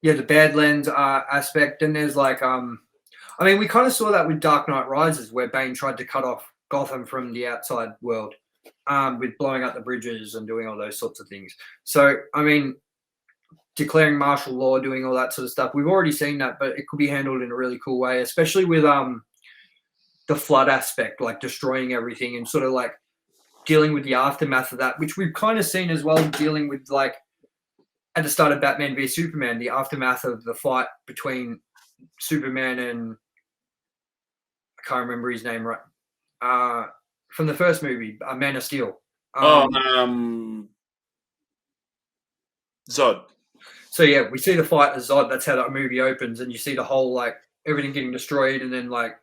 Badlands aspect. And there's like I mean, we kind of saw that with Dark Knight Rises, where Bane tried to cut off Gotham from the outside world, with blowing up the bridges and doing all those sorts of things. So I mean, declaring martial law, doing all that sort of stuff, we've already seen that, but it could be handled in a really cool way, especially with the flood aspect, like destroying everything and sort of like dealing with the aftermath of that, which we've kind of seen as well, dealing with like at the start of Batman v Superman, the aftermath of the fight between Superman and, I can't remember his name right, from the first movie, Man of Steel. Zod. So yeah, we see the fight as Zod. That's how that movie opens, and you see the whole like everything getting destroyed, and then like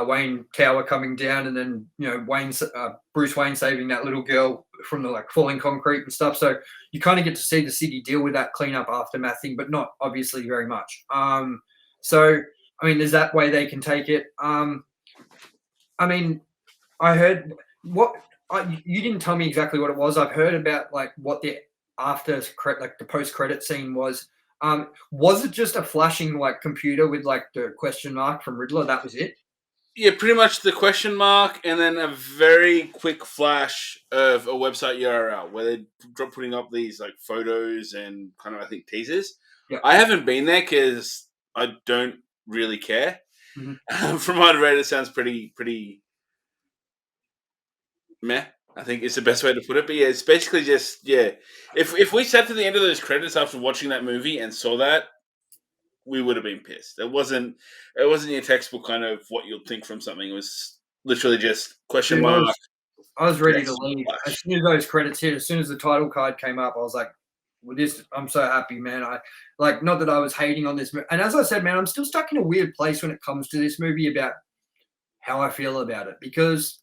Wayne Tower coming down, and then Bruce Wayne saving that little girl from the like falling concrete and stuff. So you kind of get to see the city deal with that cleanup aftermath thing, but not obviously very much. So I mean, there's that way they can take it. I mean, I heard you didn't tell me exactly what it was. I've heard about like what the the post-credit scene was. Was it just a flashing like computer with like the question mark from Riddler? That was it? Yeah, pretty much the question mark, and then a very quick flash of a website URL where they're putting up these like photos and kind of, I think, teasers. Yeah. I haven't been there because I don't really care. Mm-hmm. From what I read, it sounds pretty meh, I think is the best way to put it. But yeah, it's basically just, if we sat to the end of those credits after watching that movie and saw that, we would have been pissed. It wasn't your textbook kind of what you'd think from something. It was literally just question mark. I was ready to leave as soon as those credits hit. As soon as the title card came up, I was like, "Well, I'm so happy, man." I like, not that I was hating on this movie, and as I said, man, I'm still stuck in a weird place when it comes to this movie about how I feel about it. Because,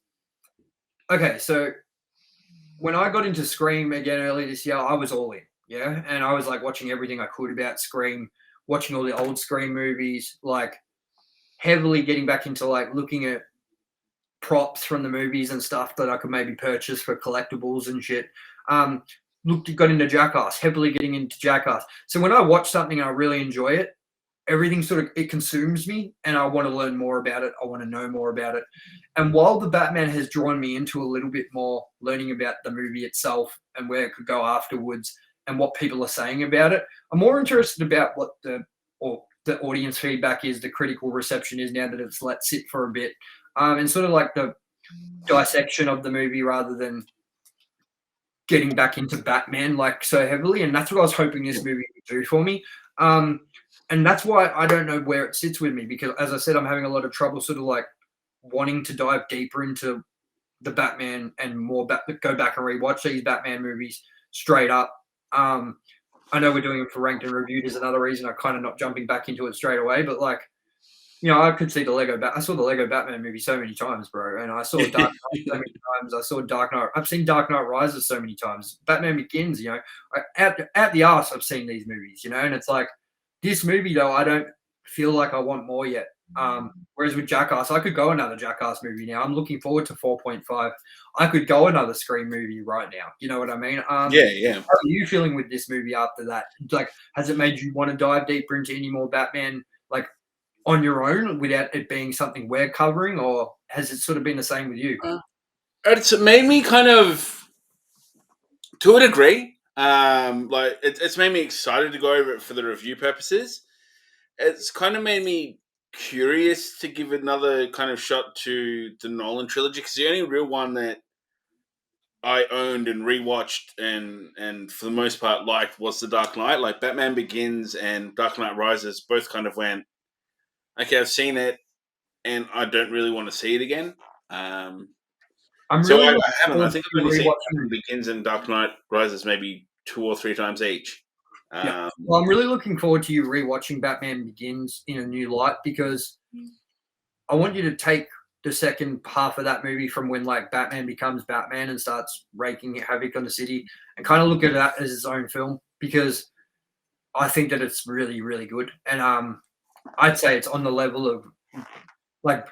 okay, so when I got into Scream again earlier this year, I was all in, and I was like watching everything I could about Scream, watching all the old Scream movies, like heavily getting back into like looking at props from the movies and stuff that I could maybe purchase for collectibles and shit. Got into Jackass, heavily getting into Jackass. So when I watch something and I really enjoy it, everything sort of, it consumes me, and I want to learn more about it. I want to know more about it. And while the Batman has drawn me into a little bit more learning about the movie itself and where it could go afterwards and what people are saying about it, I'm more interested about what the audience feedback is, the critical reception is now that it's let sit for a bit, and sort of like the dissection of the movie rather than getting back into Batman like so heavily. And that's what I was hoping this movie would do for me. And that's why I don't know where it sits with me, because, as I said, I'm having a lot of trouble sort of like wanting to dive deeper into the Batman and more go back and rewatch these Batman movies straight up. I know we're doing it for ranked and reviewed is another reason I'm kind of not jumping back into it straight away, but like, I could see I saw the Lego Batman movie so many times, bro, and I saw Dark Knight so many times. I saw Dark Knight. I've seen Dark Knight Rises so many times. Batman Begins, out the arse, I've seen these movies, and it's like this movie though, I don't feel like I want more yet. Whereas with Jackass, I could go another Jackass movie now. I'm looking forward to 4.5. I could go another Scream movie right now. You know what I mean? Yeah. How are you feeling with this movie after that? Like, has it made you want to dive deeper into any more Batman, like, on your own without it being something we're covering, or has it sort of been the same with you? It's made me kind of, to a degree, like it's made me excited to go over it for the review purposes. It's kind of made me curious to give another kind of shot to the Nolan trilogy, because the only real one that I owned and rewatched and for the most part liked was The Dark Knight. Like Batman Begins and Dark Knight Rises both kind of went, okay, I've seen it and I don't really want to see it again. I haven't. I think I've only seen Batman Begins and Dark Knight Rises maybe 2 or 3 times each. Yeah. Well, I'm really looking forward to you rewatching Batman Begins in a new light, because I want you to take the second half of that movie from when like Batman becomes Batman and starts wreaking havoc on the city, and kind of look at that as its own film, because I think that it's really, really good. And I'd say it's on the level of like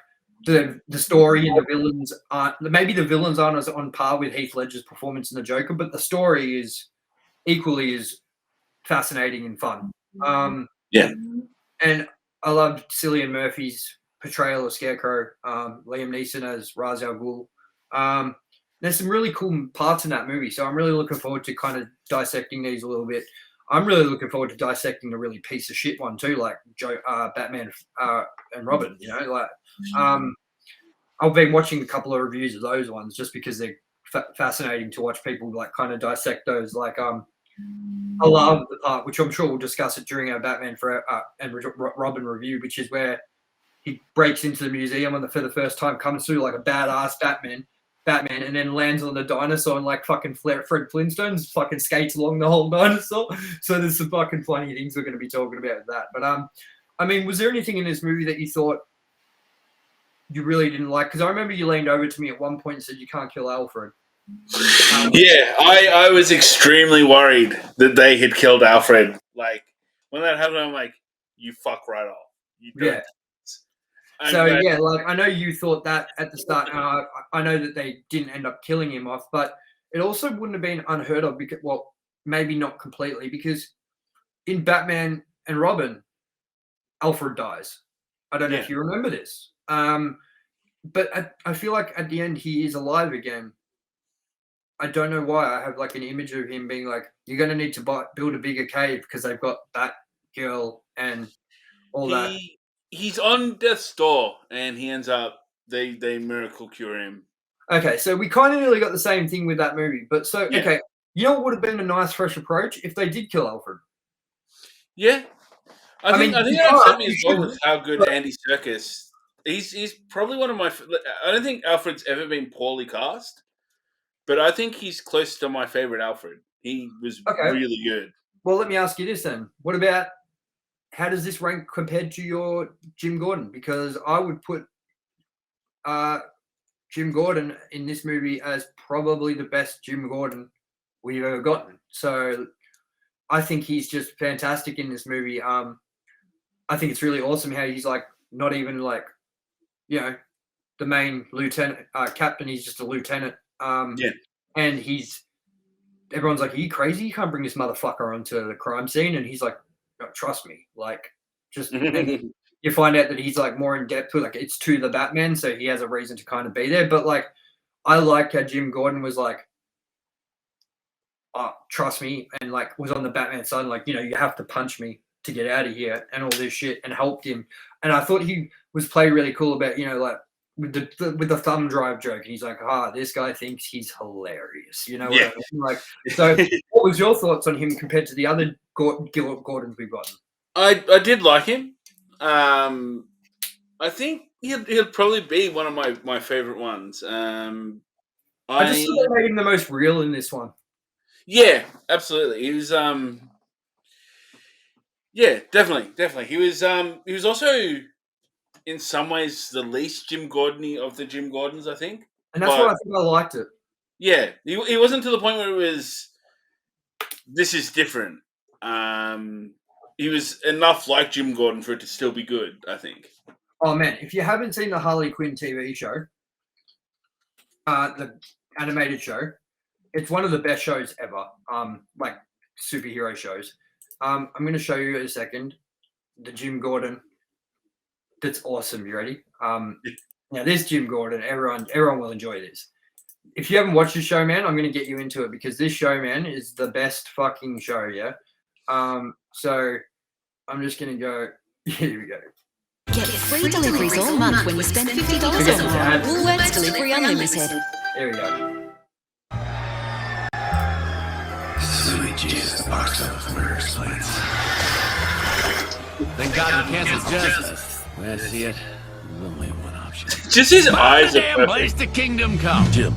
the story, and the villains aren't, maybe the villains aren't as on par with Heath Ledger's performance in the Joker, but the story is equally as fascinating and fun. And I loved Cillian Murphy's portrayal of Scarecrow, Liam Neeson as Ra's al Ghul. There's some really cool parts in that movie, so I'm really looking forward to kind of dissecting these a little bit. I'm really looking forward to dissecting the really piece of shit one too, like Batman and Robin. I've been watching a couple of reviews of those ones just because they're fascinating to watch people like kind of dissect those. Like, I love the part, which I'm sure we'll discuss it during our Batman and Robin review, which is where he breaks into the museum for the first time, comes through like a badass Batman, and then lands on the dinosaur and like fucking Fred Flintstones fucking skates along the whole dinosaur. So there's some fucking funny things we're going to be talking about with that. But I mean, was there anything in this movie that you thought you really didn't like? Because I remember you leaned over to me at one point and said you can't kill Alfred. Yeah, I was extremely worried that they had killed Alfred. Like when that happened, I'm like, you fuck right off. You don't. Yeah. So yeah, like I know you thought that at the start, and I know that they didn't end up killing him off, but it also wouldn't have been unheard of, because, well, maybe not completely, because in Batman and Robin, Alfred dies. I don't know if you remember this, but I feel like at the end he is alive again. I don't know why. I have like an image of him being like, "You're going to need to build a bigger cave because they've got Batgirl and all that." He's on death's door, and he ends up they miracle cure him. Okay, so we kind of nearly got the same thing with that movie, but okay, you know what would have been a nice fresh approach if they did kill Alfred? Yeah, I think that upset me as well with how good Andy Serkis. He's probably one of my. I don't think Alfred's ever been poorly cast, but I think he's close to my favorite Alfred. He was really good. Well, let me ask you this then: what about? How does this rank compared to your Jim Gordon? Because I would put Jim Gordon in this movie as probably the best Jim Gordon we've ever gotten. So I think he's just fantastic in this movie. I think it's really awesome how he's like not even like, the main lieutenant, captain. He's just a lieutenant. And everyone's like, "Are you crazy? You can't bring this motherfucker onto the crime scene." And he's like, "No, trust me." Like, just and you find out that he's like more in depth with, like, it's to the Batman, so he has a reason to kind of be there. But like, I like how Jim Gordon was like, "Oh, trust me," and like was on the Batman side, like, you have to punch me to get out of here and all this shit, and helped him. And I thought he was played really cool about, like with the thumb drive joke. And he's like, this guy thinks he's hilarious. You know what I mean? Like, so what was your thoughts on him compared to the other Gordons we've gotten? I did like him. I think he'll probably be one of my favorite ones. I just thought they made him the most real in this one. Yeah, absolutely. He was yeah, definitely. He was also in some ways the least Jim Gordon-y of the Jim Gordons, I think. And that's why I think I liked it. Yeah, he wasn't to the point where it was this is different. He was enough like Jim Gordon for it to still be good, I think. Oh man, if you haven't seen the Harley Quinn TV show, the animated show, it's one of the best shows ever. Like superhero shows. I'm going to show you in a second the Jim Gordon. That's awesome. You ready? Now this Jim Gordon, everyone will enjoy this. If you haven't watched the show, man, I'm going to get you into it because this show, man, is the best fucking show. Yeah. So I'm just going to go. Here we go. Get free deliveries all month when you spend $50 or more. Woolworths Delivery Unlimited. There we go. Sweet Jesus, box of murder plates. Thank God you canceled Justice. When I see it, there's only one option. Just his eyes are Damn place to kingdom come. Jim,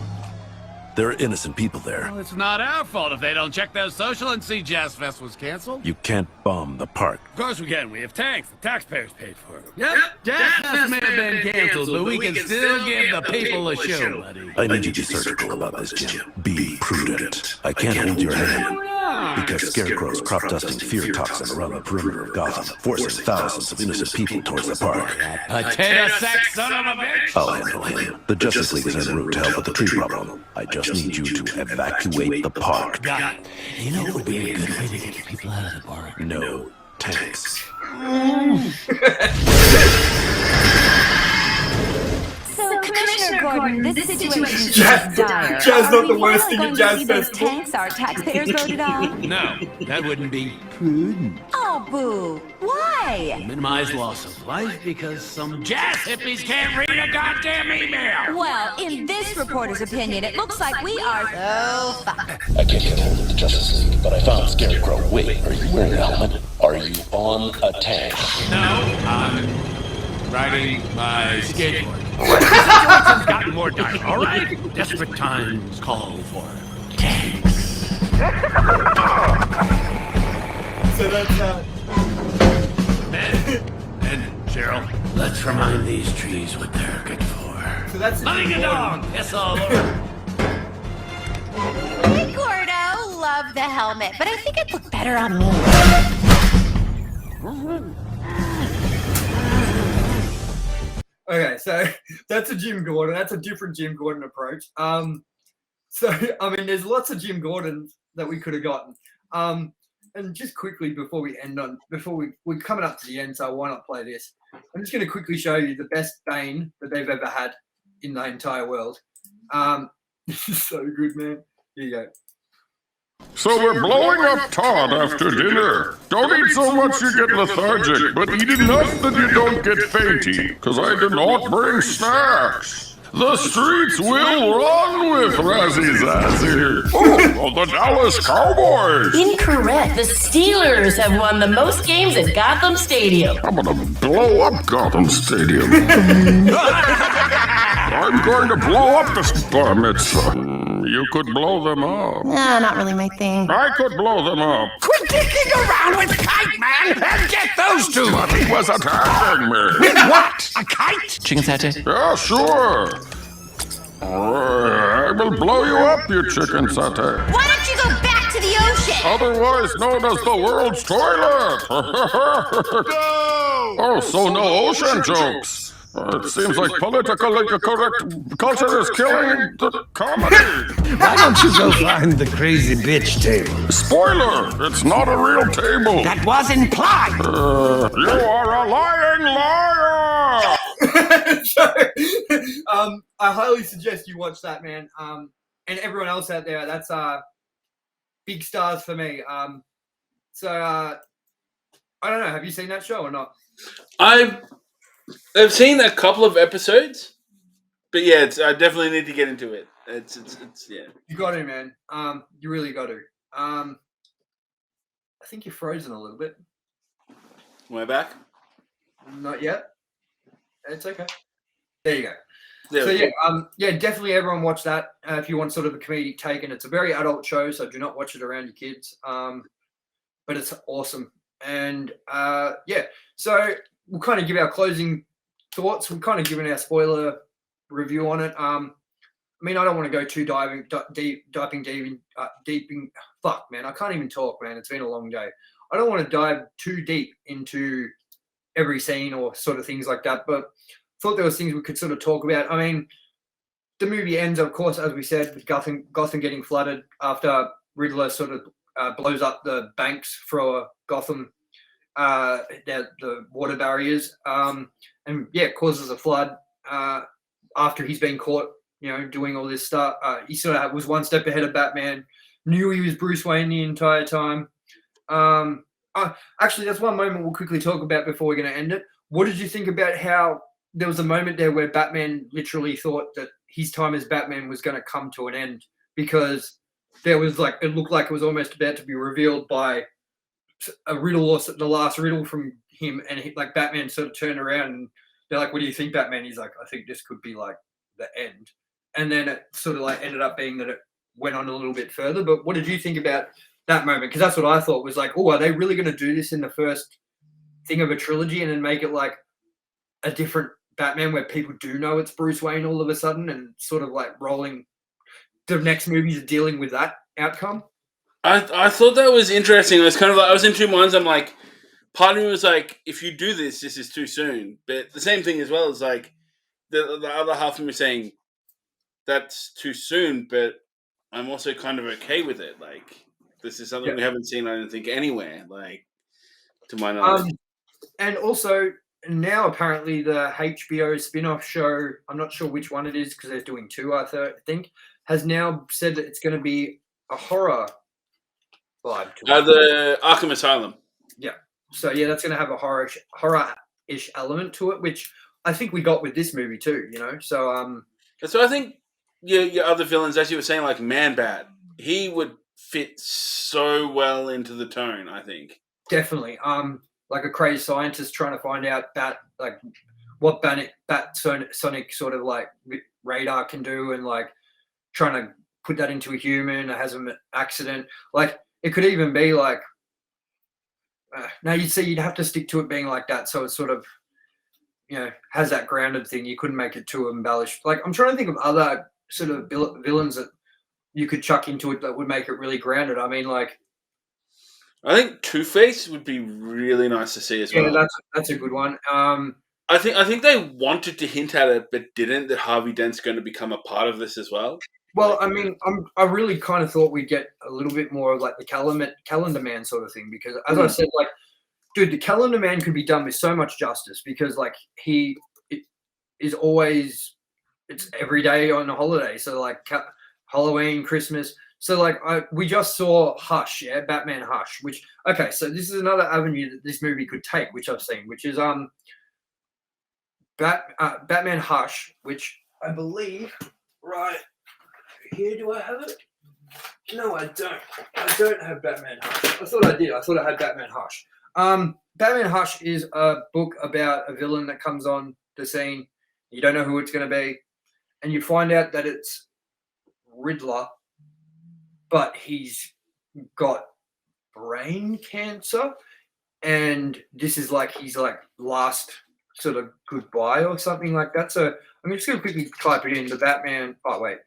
there are innocent people there. Well, it's not our fault if they don't check their social and see Jazz Fest was canceled. You can't bomb the park. Of course we can. We have tanks. The taxpayers paid for it. Yep. Jazz Fest may have been canceled, but we can still give the people a show, buddy. I need you to be surgical about this, Jim. Be prudent. I can't hold your hand. Because Scarecrow's crop dusting fear toxin around the perimeter of Gotham, forcing thousands of innocent people towards the park. Potato sack son of a bitch! I'll handle him. The Justice League is en route to help with the tree problem. I just need you to evacuate the park. Got it. You know what would be a good way to get people out of the park? No tanks. So, Commissioner Gordon, this situation is Jazz- dire. Jazz Are not we the worst finally thing in going to Jazz see those Festival. tanks our taxpayers voted on? No, that wouldn't be Oh, boo. Why? minimize loss of life because some jazz hippies can't read a goddamn email. Well, in this reporter's opinion, it looks like we are so fucked. I can't get hold of the Justice League, but I found Scarecrow. Wait, are you wearing a helmet? Are you on a tank? No, I'm riding my skateboard. The situation's gotten more dire, all right? Desperate times call for tanks. So that's Ben and Cheryl, let's remind these trees what they're good for. so that's Letting a dog piss all over. Hey, Gordo, love the helmet, but I think it'd look better on me. Okay, so that's a Jim Gordon. That's a different Jim Gordon approach. So I mean, there's lots of Jim Gordons that we could have gotten. And just quickly before we're coming up to the end, so why not play this? I'm just going to quickly show you the best Bane that they've ever had in the entire world. This is so good, man. Here you go. So we're blowing up Todd after dinner. Don't eat so much you get lethargic, but eat enough that you don't get fainty, because I did not bring snacks. The streets will run with Razzie Zazzy. Oh, the Dallas Cowboys. Incorrect. The Steelers have won the most games at Gotham Stadium. I'm gonna blow up Gotham Stadium. I'm going to blow up this bar mitzvah. You could blow them up. Not really my thing. I could blow them up. Quit dicking around with Kite Man and get those two. But he was attacking me. What? A kite? Chicken satay? Yeah, sure. I will blow you up, you chicken satay. Why don't you go back to the ocean? Otherwise known as the world's toilet. Oh, so no ocean jokes. It seems like politically correct culture is killing the comedy. Why don't you go find the crazy bitch table? Spoiler, it's not a real table. That was implied. You are a lying liar. So, I highly suggest you watch that, man. And everyone else out there, that's big stars for me. So I don't know. Have you seen that show or not? I've seen a couple of episodes, but yeah, I definitely need to get into it. It's yeah. You got to, man. You really got to. I think you're frozen a little bit. Am I back? Not yet. It's okay. There you go. There So we go. yeah, definitely everyone watch that if you want sort of a comedic take, and it's a very adult show, so do not watch it around your kids. But it's awesome, and yeah. So we'll kind of give our closing thoughts. We've kind of given our spoiler review on it. I mean, I don't want to go too deep in. Fuck, man, I can't even talk, man. It's been a long day. I don't want to dive too deep into every scene or sort of things like that, but thought there was things we could sort of talk about. I mean, the movie ends, of course, as we said, with Gotham getting flooded after Riddler sort of blows up the banks for Gotham, the water barriers, and yeah, causes a flood after he's been caught, doing all this stuff. He sort of was one step ahead of Batman, knew he was Bruce Wayne the entire time. Actually, that's one moment we'll quickly talk about before we're going to end it. What did you think about how there was a moment there where Batman literally thought that his time as Batman was going to come to an end because there was it looked like it was almost about to be revealed by a riddle or the last riddle from him, and Batman sort of turned around and they're like, "What do you think, Batman?" He's like, "I think this could be like the end," and then it sort of ended up being that it went on a little bit further. But what did you think about that moment? Because that's what I thought was oh, are they really going to do this in the first thing of a trilogy and then make it like a different Batman where people do know it's Bruce Wayne all of a sudden and sort of rolling the next movies are dealing with that outcome? I thought that was interesting. I was kind of I was in two minds. I'm like, part of me was like, if you do this is too soon. But the same thing as well is the other half of me saying that's too soon, but I'm also kind of okay with it. This is something we haven't seen, I don't think, anywhere, to my knowledge. And also, now apparently the HBO spin-off show, I'm not sure which one it is because they're doing two, I think, has now said that it's going to be a horror vibe to it. The Arkham Asylum. Yeah. So, yeah, that's going to have a horror-ish element to it, which I think we got with this movie too, So, I think your other villains, as you were saying, like Man-Bat, he would fit so well into the tone, I think. Definitely. Like a crazy scientist trying to find out what Bat Sonic sort of radar can do, and trying to put that into a human that has an accident. It could even be now you'd have to stick to it being like that, so it sort of has that grounded thing. You couldn't make it too embellished. I'm trying to think of other sort of villains that you could chuck into it that would make it really grounded. I mean, I think Two-Face would be really nice to see as well. Yeah, that's a good one. I think they wanted to hint at it, but didn't. That Harvey Dent's going to become a part of this as well. Well, I mean, I really kind of thought we'd get a little bit more of the Calendar Man sort of thing, because as I said, dude, the Calendar Man could be done with so much justice because he is always, it's every day on a holiday. So Halloween, Christmas. So we just saw Hush, yeah, Batman Hush, which, okay, so this is another avenue that this movie could take, which I've seen, which is Batman Hush, which I believe right here. Do I have it? No, I don't. I don't have Batman Hush. I thought I did. I thought I had Batman Hush. Batman Hush is a book about a villain that comes on the scene. You don't know who it's going to be, and you find out that it's Riddler, but he's got brain cancer, and this is his last sort of goodbye or something like that. So I'm just going to quickly type it in, the Batman. Oh wait,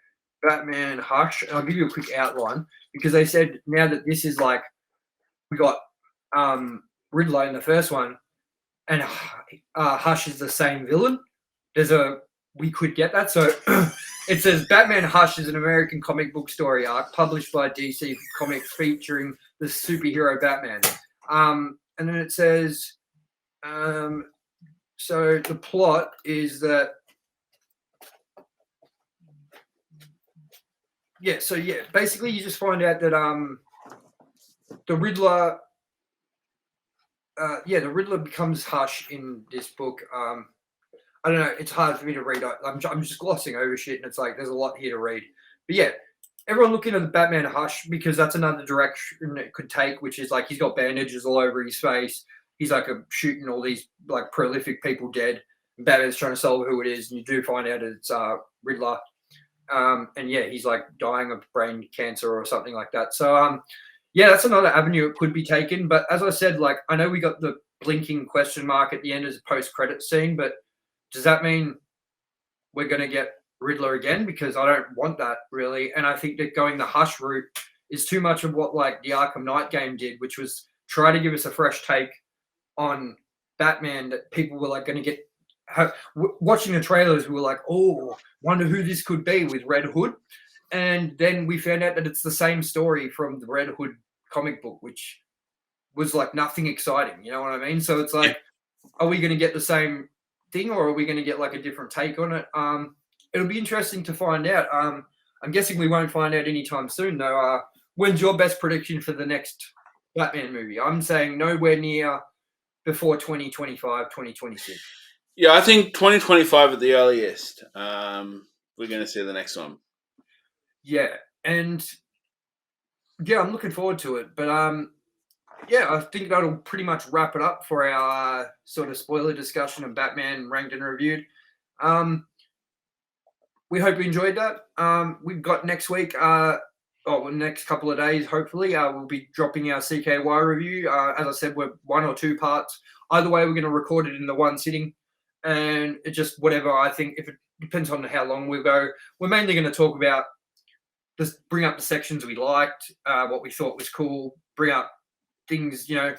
Batman Hush. And I'll give you a quick outline because they said now that this is we got Riddler in the first one, and Hush is the same villain. We could get that. So it says Batman Hush is an American comic book story arc published by DC Comics featuring the superhero Batman. And then it says, so the plot is that, basically you just find out that the Riddler, the Riddler becomes Hush in this book. I don't know. It's hard for me to read. I'm just glossing over shit, and it's there's a lot here to read. But yeah, everyone looking at the Batman Hush because that's another direction it could take, which is he's got bandages all over his face, he's like shooting all these like prolific people dead. Batman's trying to solve who it is, and you do find out it's Riddler. And yeah, he's like dying of brain cancer or something like that. So yeah, that's another avenue it could be taken. But as I said, like I know we got the blinking question mark at the end as a post-credit scene, but does that mean we're going to get Riddler again? Because I don't want that really, and I think that going the Hush route is too much of what like the Arkham Knight game did, which was try to give us a fresh take on Batman that people were like going to get. Watching the trailers, we were like, oh, wonder who this could be with Red Hood. And then we found out that it's the same story from the Red Hood comic book, which was like nothing exciting. You know what I mean? So it's like, are we going to get the same thing, or are we going to get like a different take on it? It'll be interesting to find out. I'm guessing we won't find out anytime soon, though. When's your best prediction for the next Batman movie? I'm saying nowhere near before 2025, 2026. Yeah, I think 2025 at the earliest. We're going to see the next one. Yeah, and yeah, I'm looking forward to it. But yeah, I think that'll pretty much wrap it up for our sort of spoiler discussion of Batman ranked and reviewed. We hope you enjoyed that. We've got next week, next couple of days, hopefully, we'll be dropping our CKY review. As I said, we're 1 or 2 parts. Either way, we're going to record it in the one sitting. And it just whatever I think, if it depends on how long we go. We're mainly going to talk about, just bring up the sections we liked, what we thought was cool, bring up things, I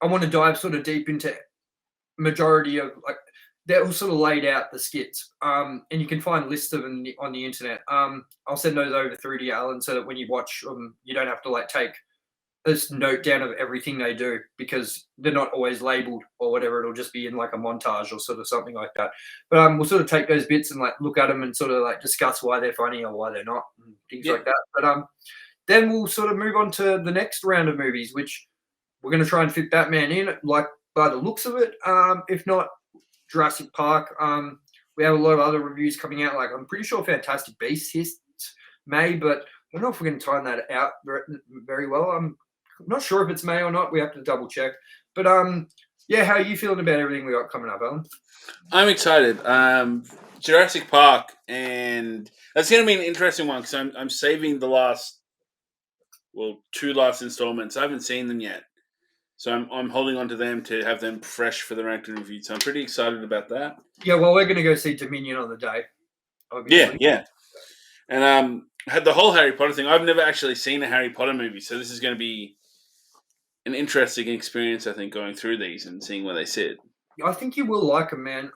want to dive sort of deep into majority of, like, they're all sort of laid out, the skits. And you can find lists of them on the internet. I'll send those over through to you, Alan, so that when you watch them, you don't have to like take this note down of everything they do, because they're not always labeled or whatever. It'll just be in like a montage or sort of something like that. But we'll sort of take those bits and like look at them and sort of like discuss why they're funny or why they're not, and things like that. But then we'll sort of move on to the next round of movies, which we're going to try and fit Batman in, like by the looks of it. If not, Jurassic Park. We have a lot of other reviews coming out. Like I'm pretty sure Fantastic Beasts hits May, but I don't know if we're going to time that out very well. I'm not sure if it's May or not. We have to double check. But yeah, how are you feeling about everything we got coming up, Alan? I'm excited. Jurassic Park, and that's going to be an interesting one because I'm saving the 2 last installments. I haven't seen them yet, so I'm holding on to them to have them fresh for the ranked and reviewed. So I'm pretty excited about that. Yeah, well, we're going to go see Dominion on the day, obviously. Yeah. And had the whole Harry Potter thing. I've never actually seen a Harry Potter movie, so this is going to be an interesting experience, I think, going through these and seeing where they sit. I think you will like them, man.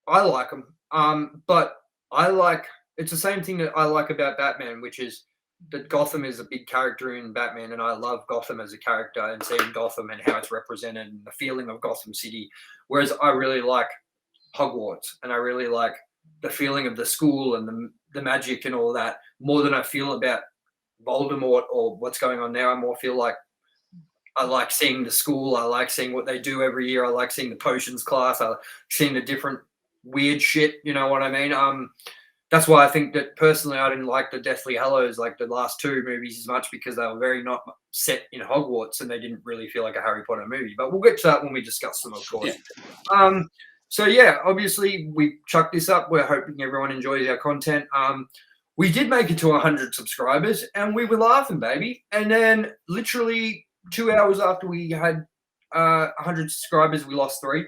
I like them. But it's the same thing that I like about Batman, which is that Gotham is a big character in Batman, and I love Gotham as a character and seeing Gotham and how it's represented and the feeling of Gotham City. Whereas I really like Hogwarts, and I really like the feeling of the school and the magic and all that more than I feel about Voldemort or what's going on now. I more feel like I like seeing the school. I like seeing what they do every year. I like seeing the potions class. I like seeing the different weird shit. You know what I mean? That's why I think that personally I didn't like the Deathly Hallows, like the last 2 movies, as much, because they were very not set in Hogwarts and they didn't really feel like a Harry Potter movie. But we'll get to that when we discuss them, of course. Yeah. So yeah, obviously we chucked this up. We're hoping everyone enjoys our content. We did make it to 100 subscribers, and we were laughing, baby. And then literally 2 hours after we had 100 subscribers, we lost 3.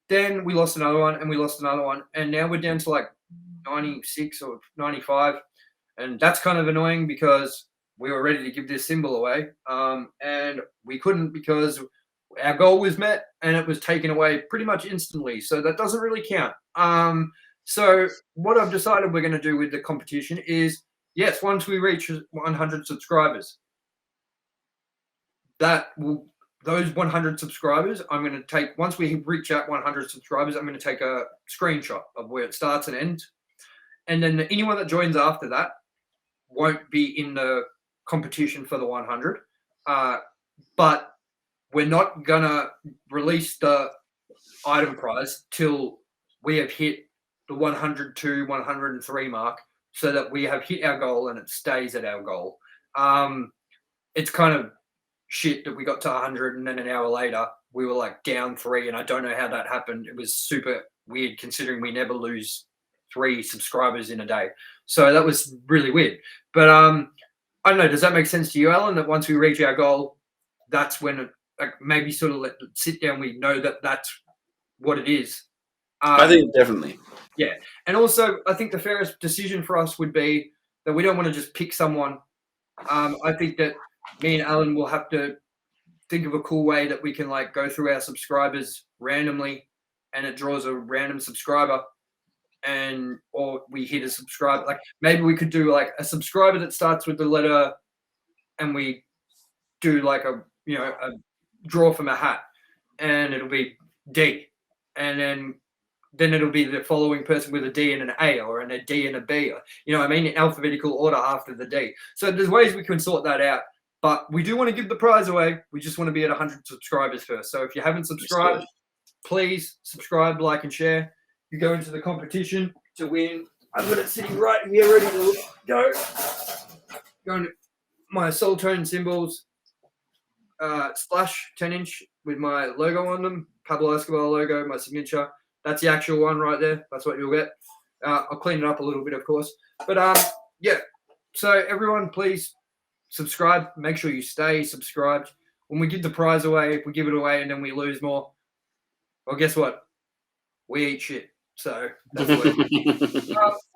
Then we lost another one, and we lost another one, and now we're down to like 96 or 95, and that's kind of annoying because we were ready to give this symbol away, and we couldn't because our goal was met and it was taken away pretty much instantly. So that doesn't really count. So what I've decided we're going to do with the competition is, yes, once we reach 100 subscribers, those 100 subscribers, I'm going to take, once we reach out 100 subscribers, I'm going to take a screenshot of where it starts and ends. And then anyone that joins after that won't be in the competition for the 100. But we're not going to release the item prize till we have hit the 102, 103 mark, so that we have hit our goal and it stays at our goal. It's kind of shit that we got to 100 and then an hour later we were like down 3, and I don't know how that happened. It was super weird considering we never lose 3 subscribers in a day. So that was really weird. But I don't know. Does that make sense to you, Alan? That once we reach our goal, that's when maybe sort of sit down. We know that that's what it is. I think definitely. Yeah, and also I think the fairest decision for us would be that we don't want to just pick someone. I think that me and Alan will have to think of a cool way that we can like go through our subscribers randomly, and it draws a random subscriber, or we hit a subscriber. Like maybe we could do like a subscriber that starts with the letter, and we do like a draw from a hat, and it'll be D, and then it'll be the following person with a D and an A, or a D and a B, or, you know what I mean, in alphabetical order after the D. So there's ways we can sort that out. But we do want to give the prize away. We just want to be at 100 subscribers first. So if you haven't subscribed, please subscribe, like, and share. You go into the competition to win. I've got it sitting right here ready to go. Going to my Soultone Cymbals Splash 10-inch with my logo on them. Pablo Escobar logo, my signature. That's the actual one right there. That's what you'll get. I'll clean it up a little bit, of course. But yeah. So everyone, please subscribe. Make sure you stay subscribed. When we give the prize away, if we give it away and then we lose more, well, guess what? We eat shit. So that's what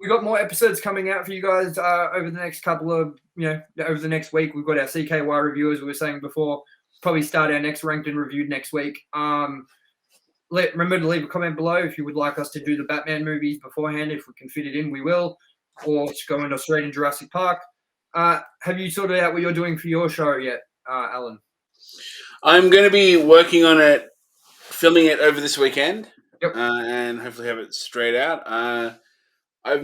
we got more episodes coming out for you guys over the next couple of, over the next week. We've got our CKY review, as we were saying before. Probably start our next ranked and reviewed next week. Remember to leave a comment below if you would like us to do the Batman movies beforehand. If we can fit it in, we will. Or just go into straight in Jurassic Park. Have you sorted out what you're doing for your show yet, Alan? I'm going to be working on it, filming it over this weekend. Yep. And hopefully have it straight out. I've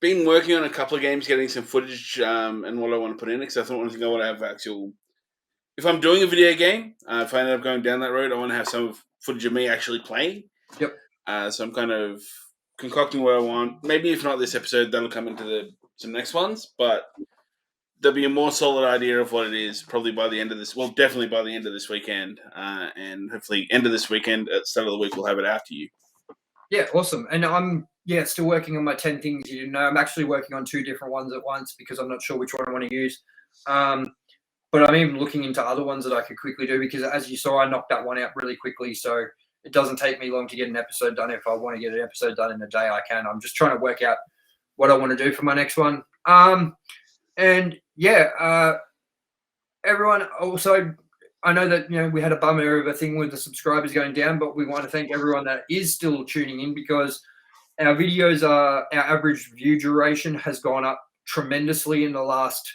been working on a couple of games, getting some footage and what I want to put in it, because I thought one thing I want to have actual. If I'm doing a video game, if I end up going down that road, I want to have some footage of me actually playing. Yep. So I'm kind of concocting what I want. Maybe if not this episode, that'll come into some next ones, but there'll be a more solid idea of what it is probably by the end of this. Well, definitely by the end of this weekend, and hopefully end of this weekend at the start of the week we'll have it out to you. Yeah, awesome. And I'm still working on my 10 things you didn't know. I'm actually working on 2 different ones at once because I'm not sure which one I want to use. But I'm even looking into other ones that I could quickly do because, as you saw, I knocked that one out really quickly. So it doesn't take me long to get an episode done. If I want to get an episode done in a day, I can. I'm just trying to work out what I want to do for my next one. And yeah, everyone also, I know that, we had a bummer of a thing with the subscribers going down, but we want to thank everyone that is still tuning in because our videos our average view duration has gone up tremendously in the last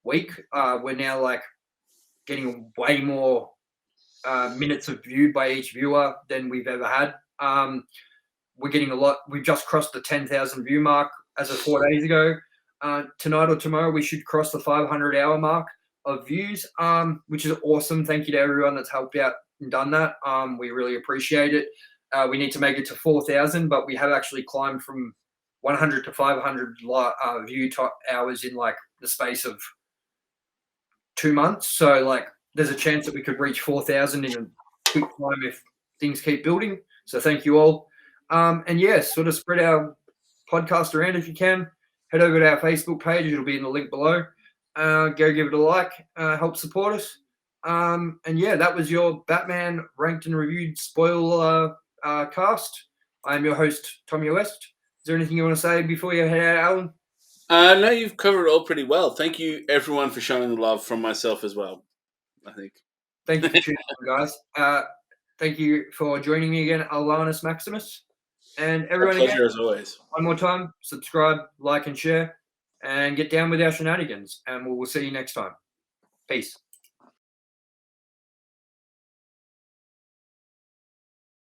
week. We're now like getting way more minutes of viewed by each viewer than we've ever had. We're getting a lot. We've just crossed the 10,000 view mark as of 4 days ago. Tonight or tomorrow, we should cross the 500-hour mark of views, which is awesome. Thank you to everyone that's helped out and done that. We really appreciate it. We need to make it to 4,000, but we have actually climbed from 100 to 500 view hours in like the space of 2 months. So like there's a chance that we could reach 4,000 in a quick time if things keep building. So thank you all. And yes, sort of spread our podcast around if you can. Head over to our Facebook page. It'll be in the link below. Go give it a like. Help support us. And yeah, that was your Batman ranked and reviewed spoiler cast. I'm your host, Tomye West. Is there anything you want to say before you head out, Alan? No, you've covered it all pretty well. Thank you, everyone, for showing the love from myself as well, I think. Thank you for tuning in, guys. Thank you for joining me again, Alannis Maximus. And everyone, a pleasure as always. One more time, subscribe, like, and share, and get down with our shenanigans. And we'll see you next time. Peace.